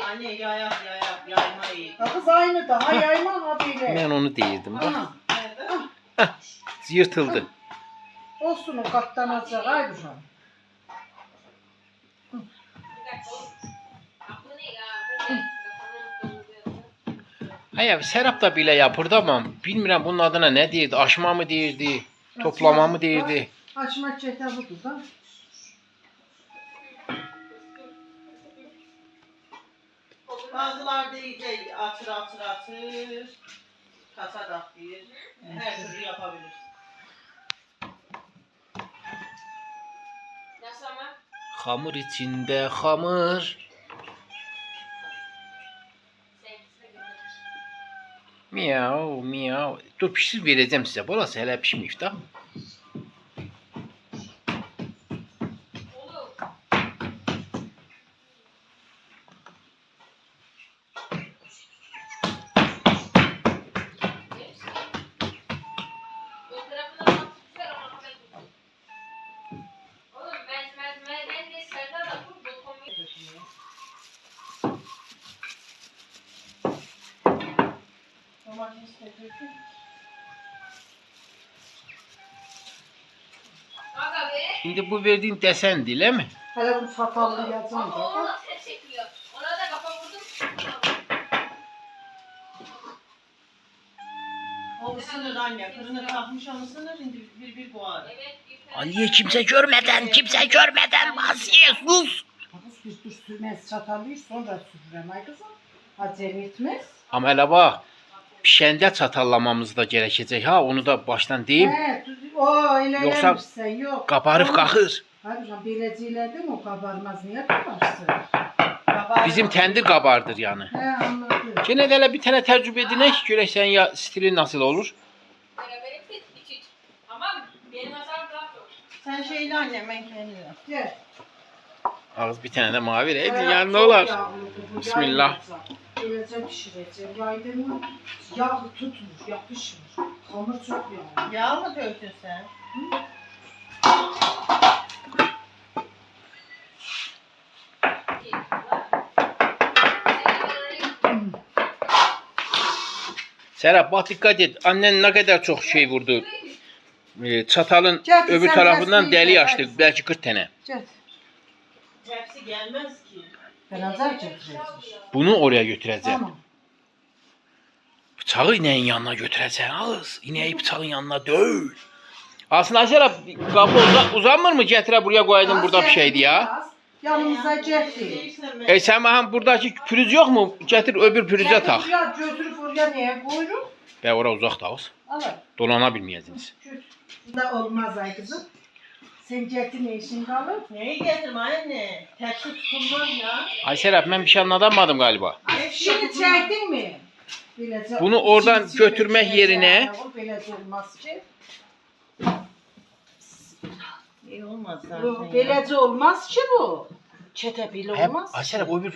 Anne yayak yayma iyi. Ya kız aynı daha yayma habire. Ben onu değildim bak. Aha, Nerede? Yırtıldı. olsun o katlanacak Aybuşan. Hayır Serap da bile yapırdı ama bilmiyorum bunun adına ne değildi. Aşma mı değildi? Toplama mı değildi? Açmak çete budur da. Bazılar da iyice atır. Kasa tatlıyor. Her türlü yapabilir. Hamur içinde hamur. Miyav miyav. Dur pişir vereceğim size. Burası hele pişmiş da. Domates getirdim. Şimdi bu verdiğin desen değil mi? Hele bu çatallı yazın da. Ona da kafa vurdum. O ısınır anne. Fırını takmış onu ısınır. Şimdi bir buharı. Evet, bir Aliye kimse görmeden Asiye sus. Kız bir dur sürmez çatallıyı sonra sürürüm ay kızım. Acele etmez. Ama hele bak. Pişende çatallamamız da gerekecek ha. Onu da baştan diyeyim. He, o öyle Yoksa yemişsen yok. Kabarıp kalkır. Harbiden belediyelerden o kabarmaz niye kabarsın? Bizim tendir kabardır yani. He anladım. Gene de hele bir tane tecrübe edinek. Görek ya stilin nasıl olur. benim hiç. Ama benim hasarım daha çok. Sen şeyle anne ben kendim yap. Gel. Ağız bir tane de mavi renkli Serap, yani ne çok olur. yağlıdır, bu Bismillah. yaylacak. Böylece pişireceğim. Yaydın mı yağ tutmuş, yapışır. Hamur çok yağlı. Yağ mı döktün sen? Serap bak dikkat et. Annen ne kadar çok şey vurdu. Çatalın Gel, öbür sen tarafından lastiği deli gel, açtı. hadi. Belki 40 tane. Gel. Hepsi gelmez ki. Ben azar getireceğim. Bunu oraya götüreceğim. Tamam. Bıçağı ineğin yanına götüreceksin ağız. İneği bıçağın yanına döv. Aslında Serap kapı uzanmır mı? Getire buraya koyaydın burada bir şeydi ya. Yanımıza getir. Sen bana buradaki pürüz yok mu? Getir öbür pürüze tak. Ya götürüp oraya niye koyurum? Be oraya uzak da ağız. Alır. Dolanabilmeyesiniz. Da olmaz ay kızım. Sen getir ne işin kalır? Neyi getirme anne? Tepsi tutulmaz ya. Ay Serap ben bir şey anlatamadım galiba. Şimdi çektin mi? Böylece Bunu oradan içini götürmek çekeceğiz yerine- yani, o böylece olmaz ki. İyi olmaz zaten. Bu ya. beləcə olmaz ki bu. Çete belə Hep olmaz. Aysel abi o bir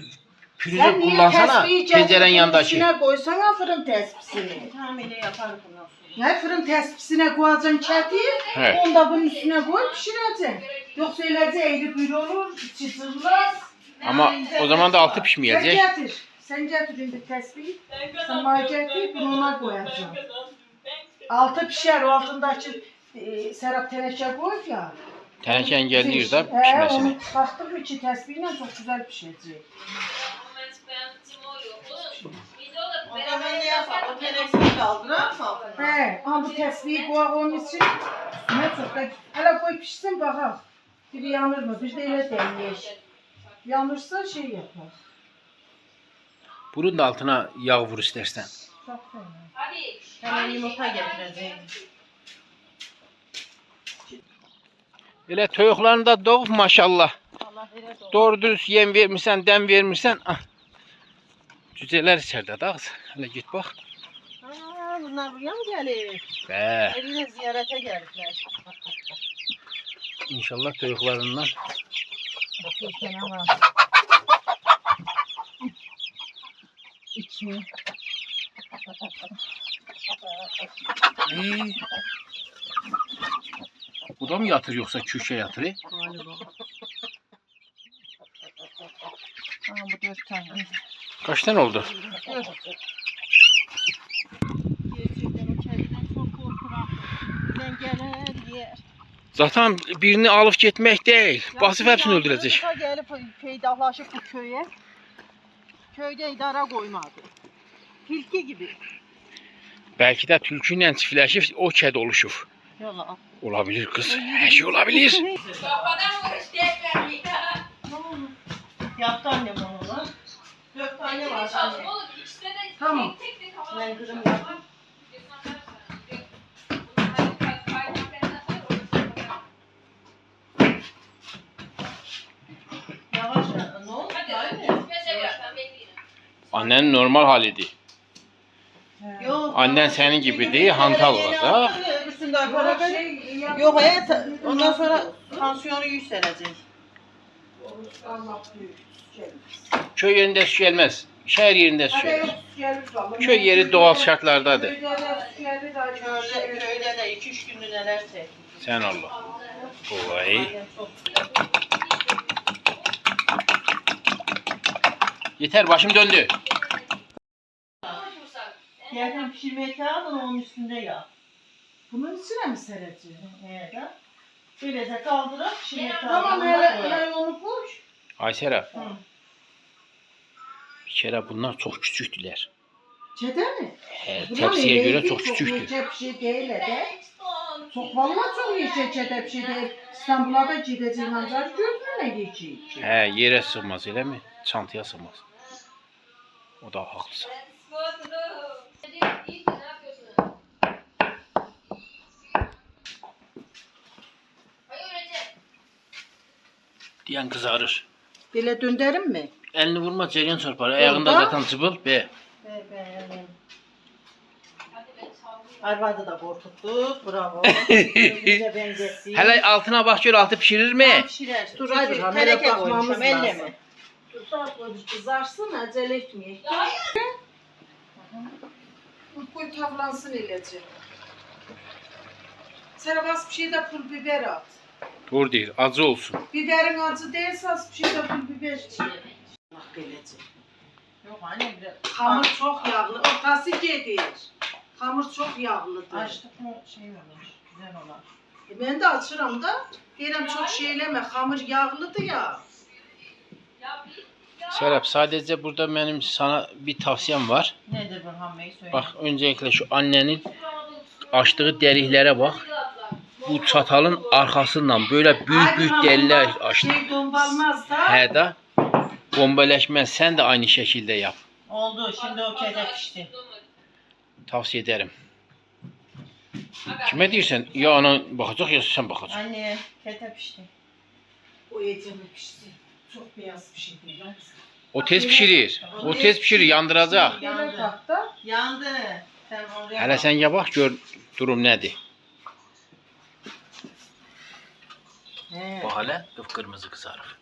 pürüzü Sen niye kullansana tespihi pencerenin yanındaki. içine koysana fırın tespisini. Tamam öyle yaparız bundan sonra. Ya fırın tespisine koyacaksın çeti, Evet. onu da bunun üstüne koy pişireceksin. Yoksa eləcə eğri büyür olur, içi sızlar. Ama o zaman da altı Sen pişmeyecek. getir. Sen getir indi tespihi. Sen bana getir, bunu ona koyacaksın. Altı pişer, o altındaki serap teneke koy ya. Teneke engelliyor da Onu pişmesini. taktık içi tespihiyle çok güzel pişecek. O zaman ne yapalım? Tenekeyi kaldırak mı? Ama bu tesbihi koy onun için üstüne çok da hele koy pişsin bakalım. Biri yanır mı? Biz de öyle deneyek. Yanırsa şey yapar. Bunun da altına yağ vur istersen. Çok fena. Hemen yumurta getireceğim. Elə toyuqlarını da doğub maşallah. Allah verir de Doğru dürüst yem vermirsən, dem vermirsən. Ah. Cücelər içərdə də ağız. Hələ git bax. Aa, bunlar buraya mı gelir? Bə, Evine ziyarete geldiler. inşallah toyuqlarından. Bakıyorken ama. İçi. Bu da mı yatır yoksa köşe yatır? Galiba. Aha bu 4 tane. Kaç tane oldu? Gerçekten o kediden çok korkuram. Bizden gelir yer. Zaten birini alıp gitmek değil. Basıp hepsini öldürecek. Ya gelip peydahlaşıp bu köye. Köyde idara koymadı. Tilki gibi. Belki de tülkü ilə çiftləşib o ked oluşub. Yola. Olabilir kız. Her şey olabilir. Yaptı annem onu. 4 tane var anne. Tamam. Ben kızım yaptım. Yavaş ya. Ne oldu? Anne. Annenin normal halidir. Yok. Annen senin gibi değil, hantal olacak. Öbürsünde arkadaşlar. Yok hayat. Ondan sonra tansiyonu yükselecek. Allah büyük. Köy yerinde su gelmez. Şehir yerinde su gelir. Köy yeri doğal şartlardadır. Köyde de 2-3 günde neler çekti. Sen Allah. Vay. Yeter başım döndü. Yerden pişirmeye kağıdın onun üstünde ya. Bunun içine mi sereceğim? Evet ha. Böylece kaldırıp pişirmeye Tamam kağıdına hele koyalım. onu koy. Aysel abi. Hı. Bir kere bunlar çok küçüktüler. Çete mi? Tepsiye göre çok Çok küçüktü. yiyecek bir şey değil de. Çok vallahi çok yiyecek çete bir şey değil. İstanbul'a da gideceğim ancak gözüne yiyecek. He yere sığmaz öyle mi? Çantaya sığmaz. O da haklısın. Diyen kızarır. Böyle döndürüm mi? Elini vurma cereyan çarpar. Ayağında Orada. zaten cıbıl. Be. Ben. Arvadı da korkuttuk. Bravo. Bize benzetti. Hele altına bak gör altı pişirir mi? Pişirer. Dur, Çünkü hadi, hamile teneke bakmamız koymuşum elle lazım. mi? Kızarsın acele etmeyek. Koy tavlansın ilacı. Sen az bir şey de pul biber at. Doğru değil. Acı olsun. Biberin acı değilse az bir şey de pul biber çiğ. Bak böylece. Yok anne bir Hamur çok yağlı. Ortası gedir. Hamur çok yağlıdır. açtık mı şey olur. Güzel olur. Ben de açıram da. Deyirəm çok şeyleme. Hamur yağlıdır ya. Serap sadece burada benim sana bir tavsiyem var. Nedir Burhan Bey söyle. Bak öncelikle şu annenin açtığı deliklere bak. Bu çatalın arkasından böyle büyük büyük delikler açtı. Şey dombalmaz da. He da bombeleşmez. Sen de aynı şekilde yap. Oldu şimdi o kede pişti. Tavsiye ederim. Kime diyorsan ya anan bakacak ya sen bakacaksın. Anne kete pişti. O etimi pişti. Çok beyaz bir şey değil. O tez pişirir. O tez pişirir yandıracak. Böyle bak da. Yandı. Sen oraya Hele bak. sen ya bak gör durum nedir. He. Bak hele kıpkırmızı kızarır.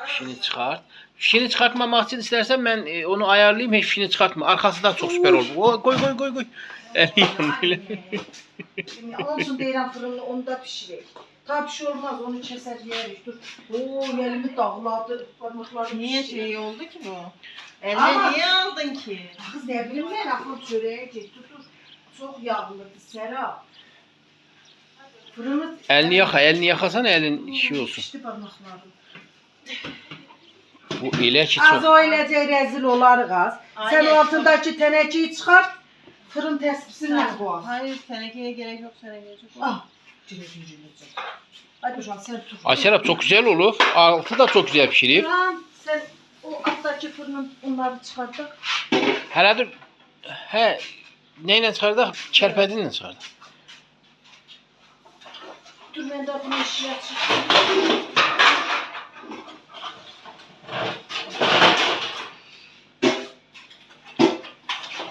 Fişini çıkart. Fişini çıkartmamak için istersen ben onu ayarlayayım. Hiç fişini çıkartma. Arkası da çok süper oldu. Koy. Eli Olsun deyirəm fırında onu da pişirək. Tabii bir şey olmaz onu keser yeriz. Dur. Oo elimi dağladı. Parmaklarım Niye şişti. şey oldu ki bu? Ama- Eline niye aldın ki? Kız ne bileyim ben aklım çöreğe gitti. Dur. Çok yağlıdır Serap. Fırını... Elini yakasan elin şey olsun. Pişti parmaklarım. Bu elə ki Az çok. o eləcək rezil olarıq az. Sen Aynen. o altındaki tenəkeyi çıkart. Fırın tespisiyle koy. Hayır tenekeye gerek yok tenekeye çok. Ah. Cile. Hadi şu an sen tut. Ay Serap çok güzel olur. Altı da çok güzel pişirir. Tamam, sen o alttaki fırının onları çıkarttık. Hele dur. He. Neyle çıkardık? Çerpedinle çıkardık. Dur ben de bunu işe açayım.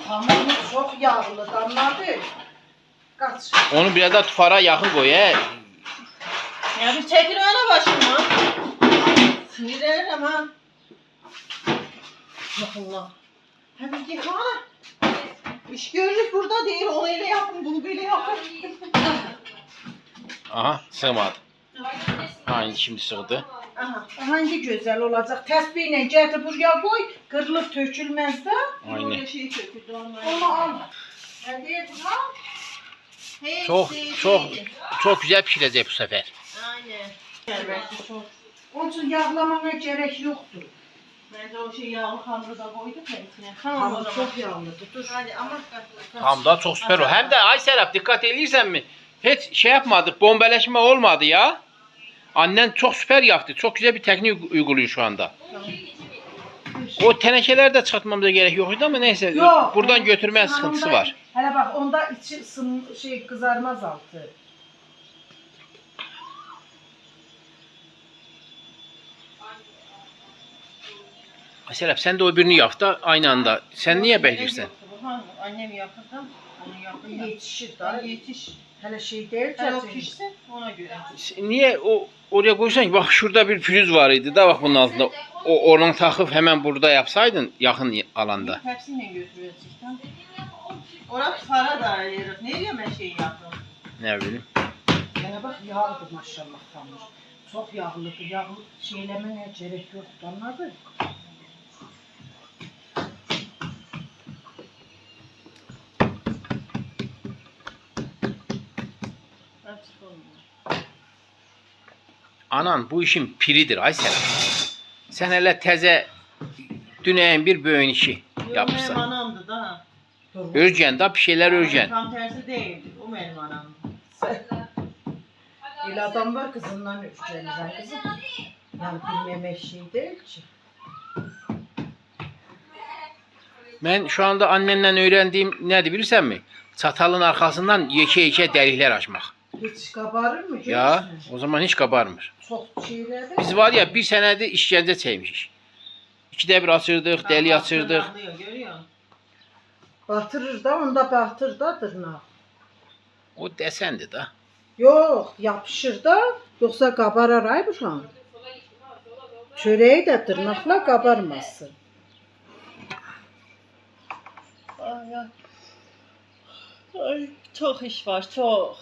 Hamurumuz çok yağlı damladı. Kaç. Onu biraz da tufara yakın koy. He. Ya bir çekil öyle başıma. Sinirlenirim ha. Allah. Ha bir git bana. İş görülük burada değil. Onu öyle yapın, bunu böyle yapın. Aha sığmadı. Aynı şimdi sığdı. Aha. Hangi güzel olacak? Tesbihle getir buraya koy. Kırılıp tökülmez de. Aynen. Öyle şey kötü normal. Onu al. Hadi bunu al. Hiç Çok değil, çok değil. çok güzel pişirecek bu sefer. Aynen. Elbette çok. Onun için yağlamana gerek yoktur. Bence o şey yağlı hamuru da koyduk ya içine. Hamur çok yağlıdır. Dur. Hadi ama. Tam da çok süper o. Hem de Ay Serap dikkat edirsen mi? Hiç şey yapmadık. Bombeleşme olmadı ya. Annen çok süper yaptı. Çok güzel bir teknik uyguluyor şu anda. O tenekeleri de çıkartmamıza gerek yoktu ama neyse. Yok. Buradan götürme Onda- sıkıntısı var. Hele bak onda içi kızarmaz altı. Ay Serap sen de o birini yap da aynı anda. Sen niye bekliyorsun? Annem yapırdı. Onu yapın. Yetişir Daha daha. yetiş. Hele şey değil Hele o ki. pişsin ona göre. Niye oraya koysan ki bak şurada bir pürüz var idi da bak bunun altında. Oradan takıp hemen burada yapsaydın yakın alanda. Hepsiyle götürüyoruz işte. Ona para da ayırır. Ne diyor ben şey yaptım? Ne bileyim. Hele bak yağlıdır maşallah hamur. Çok yağlıdır. Yağlı şeylemeye gerek yok. Anladın? Hepsi olmuyor. Anan bu işin piridir Ay Serap. Sen hele teze düneyin bir böyün işi Yok benim yapırsan. anamdı da. Örgen da bir şeyler örgen. Tam tersi değildi. O benim anamdı. El adam var kızından ölçeceğimizden kızım. Yani bilmemek şey değil ki. Ben şu anda annenden öğrendiğim nedir bilirsen mi? Çatalın arkasından yeke delikler açmak. Hiç kabarır mı? Ya Görürsün. o zaman hiç kabarmır. Çok şeylerde. Biz var ya bir senedir işkence çekmişiz. İkide bir açırdık, deli açırdık. Tırnaklıyor, görüyor musun? Batırır da onda batır da tırnak. O desendi da. Yok yapışır da yoksa kabarar ay bu şu an. Çöreği de tırnakla kabarmasın. Ay, ay. Ay, çok iş var, çok.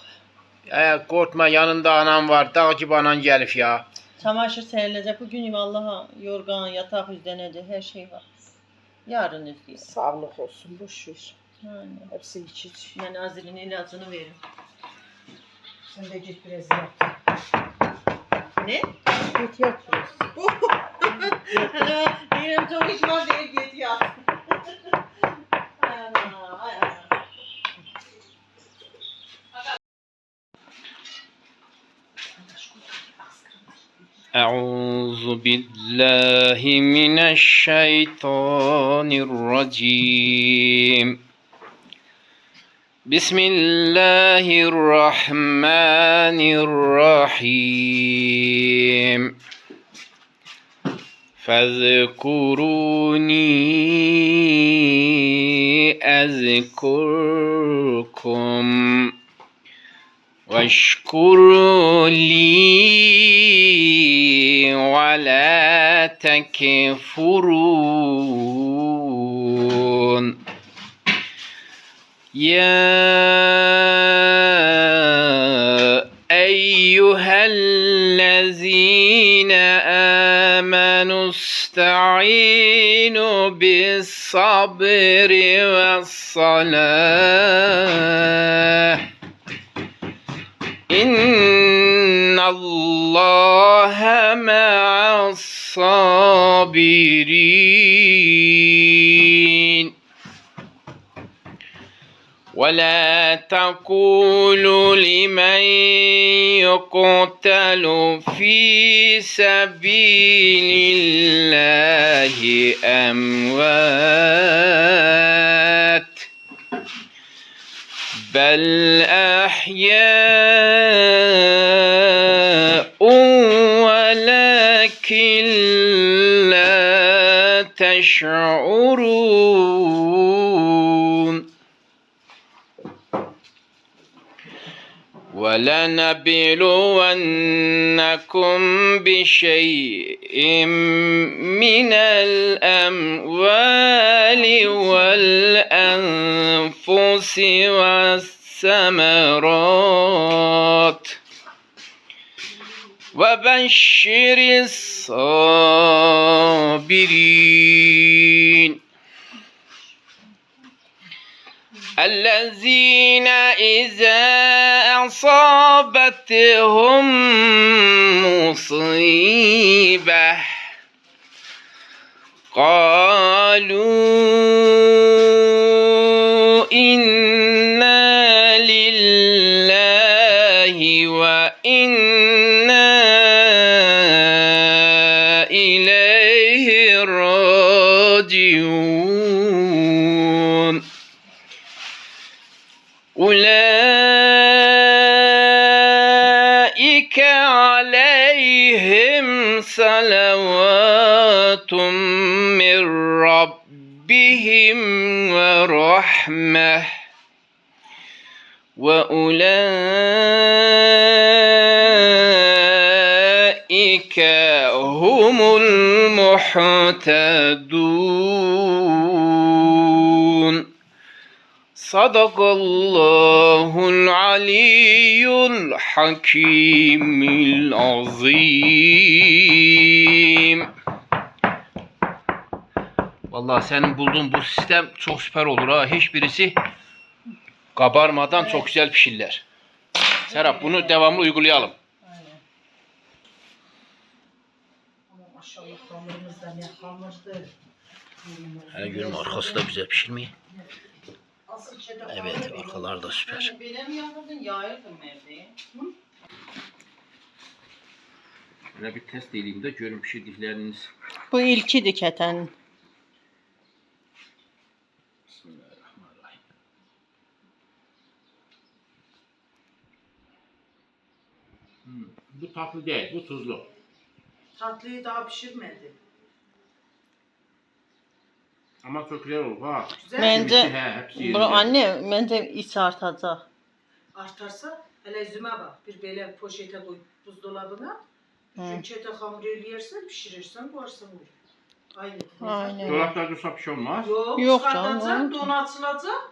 Korkma yanında anam var. Dağ gibi anan gelip ya. Çamaşır serilecek. Bugün vallahi yorgan, yatak üzerine her şey var. Yarın üzgün. Sağlık olsun boş ver. Yani. Hepsi iç. Ben Azil'in ilacını veririm. Sen de git biraz yat. Ne? Git yat biraz. Benim çok iş var diye git ya. Ay ana, ay ana. أعوذ بالله من الشيطان الرجيم بسم الله الرحمن الرحيم فاذكروني أذكركم واشكروا لي ولا تكفرون يا أيها الذين آمنوا استعينوا بالصبر والصلاة إن الله مع الصابرين ولا تقولوا لمن يقتل في سبيل الله أموات بل أحياء ولكن لا تشعرون ولنبلونكم بشيء من الأموال والأنفس والثمرات وبشر الصابرين الذين إذا أصابتهم مصيبة قالوا إنا لله وإنا إليه راجعون أولئك عليهم صلوات من ربهم ورحمة وأولئك هم المهتدون صدق الله العلي الحكيم العظيم. Vallahi senin bulduğun bu sistem çok süper olur ha. Hiçbirisi kabarmadan çok güzel pişirler. Serap bunu devamlı uygulayalım. Aynen. Ama maşallah hamurumuz da ne hamurdu. Hele görün arkası da güzel pişirmeyi. Asıl şeyde Evet, arkalar da süper. Böyle mi yapırdın, yayırdın evde? Böyle bir test edeyim de görün pişirdikleriniz. Bu ilki diketen. Bismillahirrahmanirrahim. Bu tatlı değil, bu tuzlu. tatlıyı daha pişirmedi. Ama çok güzel olur ha. Güzel. Bence, Hepsi bunu yerinde. anne, bence iç artacak. Artarsa hele üzüme bak. Bir böyle poşete koy buzdolabına. Çünkü çete hamur yersen pişirirsen koyarsın buraya. Aynı. Aynen. Dolapta dursa bir şey olmaz. Yok canım, çıkartacak, olur. donatılacak.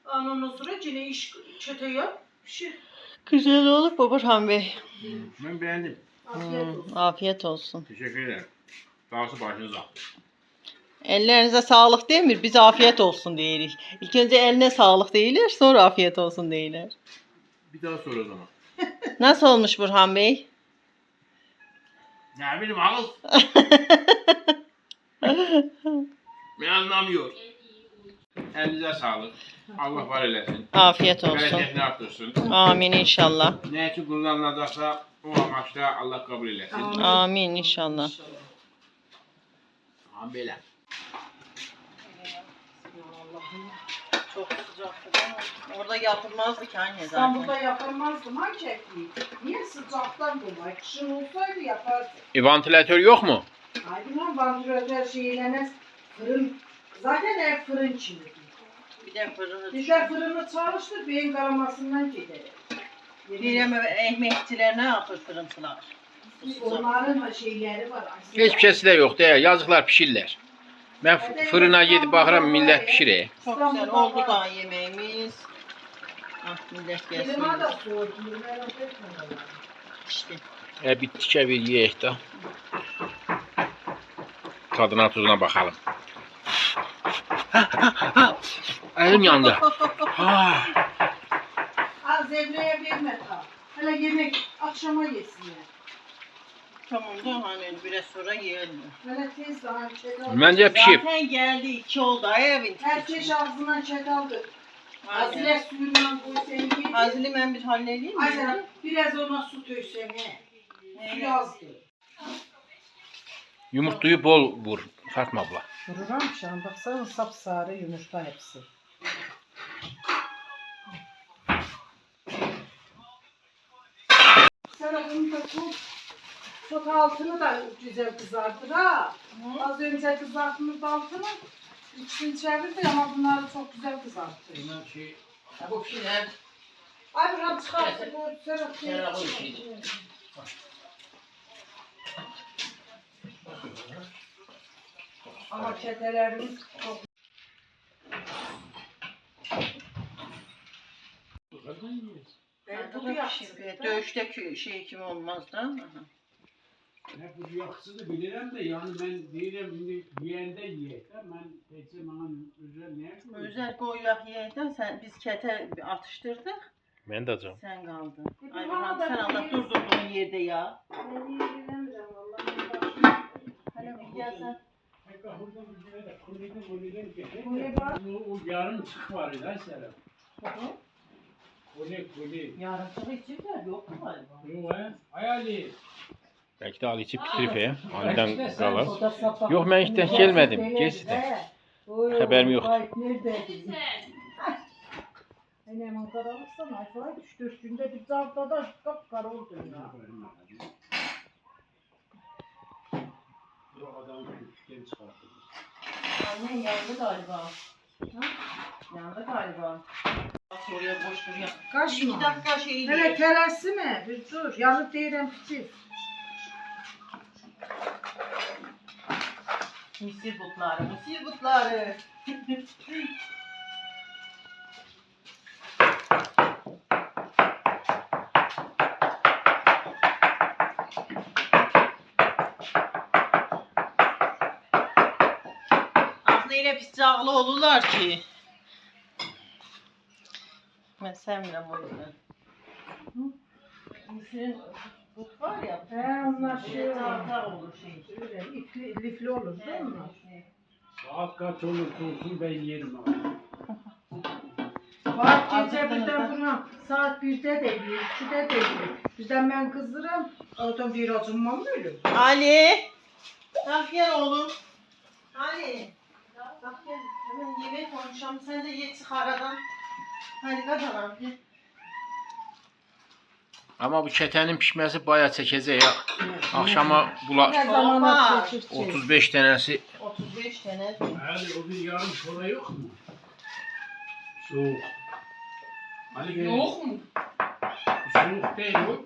Ondan sonra yine iş çete yap, pişir. Güzel olur Burhan Bey. Ben beğendim. Afiyet olsun. Afiyet olsun. Teşekkür ederim. Sağ başınıza. Ellerinize sağlık değil mi? Biz afiyet olsun diyelim. İlk önce eline sağlık değiller, sonra afiyet olsun değiller. Bir daha sor o zaman. Nasıl olmuş Burhan Bey? Ne bileyim ağız. Ben anlamıyorum. Elinize sağlık. Allah var eylesin. Afiyet olsun. Bereketini artırsın. Amin inşallah. Ne için kullanılacaksa o amaçla Allah kabul eylesin. Amin inşallah. Amin böyle. Çok sıcaktı değil mi? Orada yapılmazdı ki anne İstanbul'da zaten. yapılmazdı ha kekliği. Niye sıcaktan dolayı? Kışın olsaydı yapardı. Vantilatör yok mu? Aydın lan vantilatör şeylemez. Fırın. Zaten ev fırın içinde. Bir de fırını Biz de fırını çalıştır, beyin karamasından gider. Bilmem ekmekçiler ne yapır fırıncılar? Onların şeyleri var. Hiçbir şeysi də yoxdur. Yazıqlar pişirlər. Mən fırına gedib baxıram millət pişirir. Çok güzel oldu da yemeğimiz. Ah millet gelsin. Klima da soğuk. Merak etme. İşte. Bir tikə bir yeyək də. Tadına tuzuna baxalım. Əlim yandı. Ha. Az Zevre'ye verme ta. Hele yemek akşama yesinler. Tamam da hani biraz sonra yiyelim. Hele tez daha çek al. Məncə pişib. Zaten geldi 2 oldu ay evin. Herkes ağzından çek aldı. Aynen. Azile suyundan koy sen ye. Hazili ben bir halledeyim mi? Aynen. Biraz ona su töksen he. Su azdı. Yumurtayı bol vur Fatma abla. Vururam şu an. Baksana sapsarı yumurta hepsi. Sana bunu da tut. Tut altını da güzel kızartır ha. Az önce kızartmış altını. İkisini çevirdi ama bunları çok güzel kızartır. Bu pişirlər. Ay buram çıkarsın. Kenara koy şeyi. Ama çetelerimiz çok. Bu yapsın. Dövüşte şey kim olmaz da. Ne bu yaksızı bilirim de yani ben değilim şimdi yiyende yiyek de ben peki bana özel ne yapayım? Özel koyuyak yiyekten sen biz kete atıştırdık. Mən də canım. Sen kaldın. Ay Burhan sen Allah durdurduğun yerde ya. Hele bir gelsen. O yarım çık var ya Serap. Kule. Yarın için de yok mu galiba? Yok he. Hayali. Bəlkə də Ali içib bitirib Alidən qalar. Yox, mən işdən gəlmədim. Gecdən. Xəbərim yoxdur. Neredeydin? Annem Ankara'lıksan Ayfa'ya düştü. Üstünde bir zarfada kapkara oldu ya. Yok adam küçükten çıkarttı. Annen yandı galiba. Ha? Yandı galiba. Oraya boş dur ya. Kaçma. 2 dakika şey Hele değil. teresi mi? Bir dur. Yanıp değilim piçi. Mısır butları, mısır butları. Aslında yine pis cağlı olurlar ki. Ben sevmiyorum o yüzden. Mısırın but var ya. He onlar şey Tartar olur şey. öyle ipli, lifli olur değil mi? Saat kaç olursa olsun ben yerim abi. Bak gece birden buna saat 1'de de yiyor, 2'de de yiyor. Birden ben kızdırım, oradan bir acınmam mı öyle? Ali. Kalk gel oğlum. Ali. Kalk gel. Hemen yemek konuşalım. Sen de ye çık aradan. Hadi kalk anam gel. Amma bu kətənin pişməsi baya çəkəcək ya. Axşama bula Ne zamana çekir 35 dənəsi 35 tane. Hadi o bir yarım sonra yok mu? Soğuk. Ali gel. Yok mu? Soğuk değil o.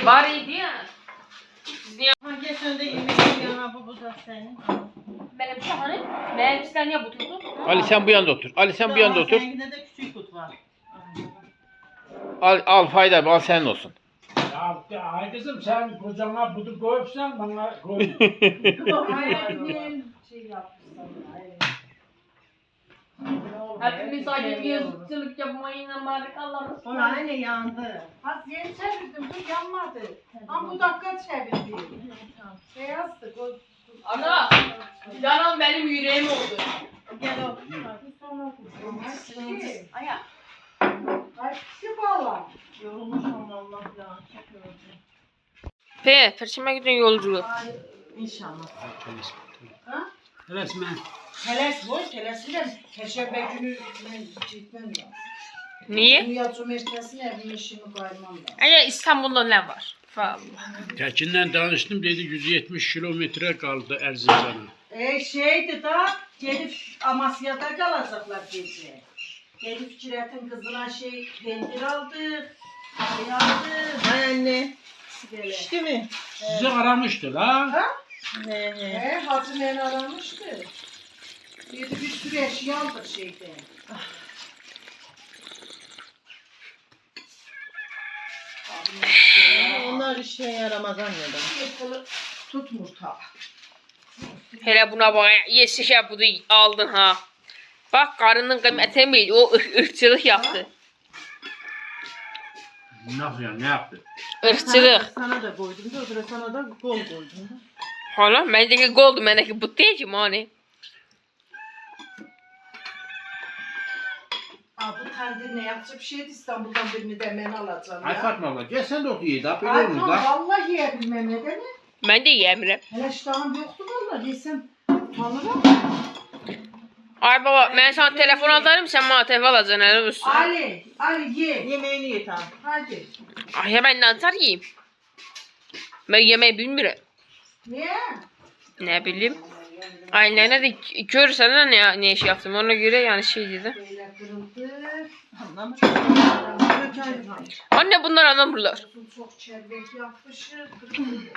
Var idi ya. Siz niye Ha gel sen de yemeğini yana bu da senin. benim şahanım? Benim sizden niye bu tutun? Ali sən bu yanda otur. Ali sən bu yanda otur. Seninkinde de küçük kut var. Al fayda al sənin olsun. Ya ay kızım sen kocana budu koyupsan bana koy. Hayır, niye şey yapmışsın? Hepimiz acil yazıcılık yapmayın bari Allah'ım. Ona aynı yandı. Az yeni çevirdim, dur yanmadı. Ama bu dakika çevirdi. Beyazdı. Ana, canım benim yüreğim oldu. Gel o. Aya. Ay pisi bağla. Yorulmuş ama Allah ya. Çok yorucu. Perşembe günü yolculuk. İnşallah. Resmen. Teles boy, telesiyle Perşembe günü ben gitmem lazım. Niye? Dünya Cumhuriyeti'ne evin işimi kaymam lazım. Aya İstanbul'da ne var? Vallahi. Tekin'le danıştım dedi 170 kilometre kaldı Erzincan'a. Şeydi da gelip Amasya'da kalacaklar gece. Gelip Fikret'in kızına şey peynir aldık. Şey aldık. Hay anne. Gele. İşte mi? Sizi aramıştı la. He. Hacı beni aramıştı. Dedi bir sürü eşya aldık şeyden. Onlar işe yaramaz anladım. Yıkılı tutmur ta. Hele buna bak. Yesişe bunu aldın ha. Bak karının kıymeti miydi? O ırkçılık yaptı. Nasıl ya, ne yaptı? Irkçılık. Sana da koydum da öbürü sana da gol koydum da. Hala bendeki goldu, bendeki bu değil ki mani. Aa, bu tendir ne yapacak bir şeydi, İstanbul'dan birini de ben alacağım Ay ya. Fatma abla gel sen de otur ye daha böyle Ay olur tamam la. vallahi yiyebilmem ne. Ben de yemiyorum. Hele iştahım yoktu vallahi yesem utanırım. Ay baba ben sana telefon alırım, sen bana telefon alacaksın, helal olsun. Ali ye. Yemeğini ye tamam. Hadi. Ay ya ben nantar yiyeyim. Ben yemeği bilmiyorum. Niye? Ne bileyim. Ailelerine de görürsen ne iş yaptım, ona göre yani şey dedi. Böyle kırıldı. Anlamadım. Anne bunlar anlamırlar. Olsun çok çerbek yapmışız. Kırıldı.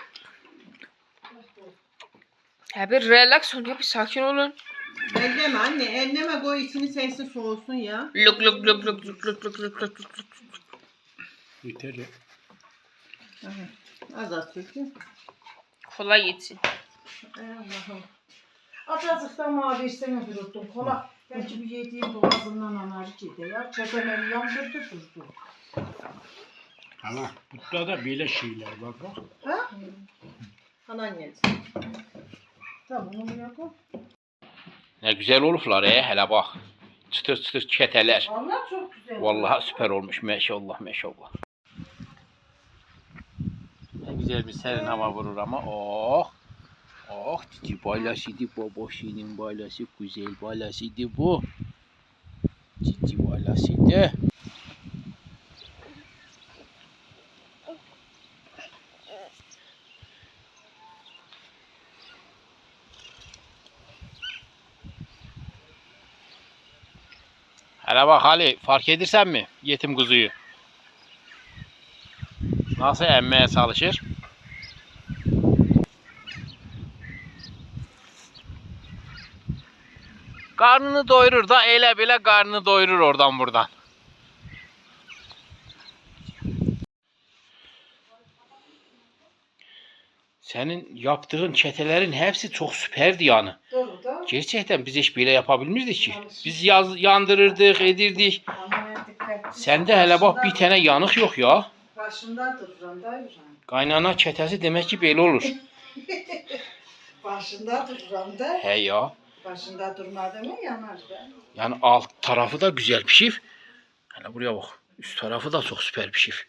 Ya bir relax olun ya, bir sakin olun. Elleme anne, elleme koy içini sensin soğusun ya. Luk luk luk luk luk luk luk luk luk luk. Yeter ya. Az az çekin. Kolay yetsin. Ey Allah'ım. Azıcıktan mavi isteme duruttum. Kola. Belki bir yediğim boğazımdan anarık yedi ya. Çetemeni yandırdı durdu. Ama burada da böyle şeyler var bak. Ha? Anan yesin. Tamam onu yapalım. Ne güzel oluflar hele bak. Çıtır çıtır çeteler. Vallahi çok güzel. Vallahi süper olmuş maşallah maşallah. Ne güzel bir serin hava vurur ama oh. Oh cici balasıydı babasının balası, güzel balasıydı bu. Cici balasıydı. Hele bak Ali, fark edirsen mi yetim kuzuyu? Nasıl emmeye çalışır? Karnını doyurur da ele bile karnını doyurur oradan buradan. Senin yaptığın çetelerin hepsi çok süperdi yani. Doğru da. Gerçekten biz hiç böyle yapabilmirdik ki. Biz yandırırdık, edirdik. Ama dikkatli. Sende hele bak bir tane yanık yok ya. Başında duran da duran. Kaynana çetesi demek ki böyle olur. Başında duran da. He ya. Başında durmadı mı yanar da. Yani alt tarafı da güzel pişif. Hele buraya bak. Üst tarafı da çok süper pişif.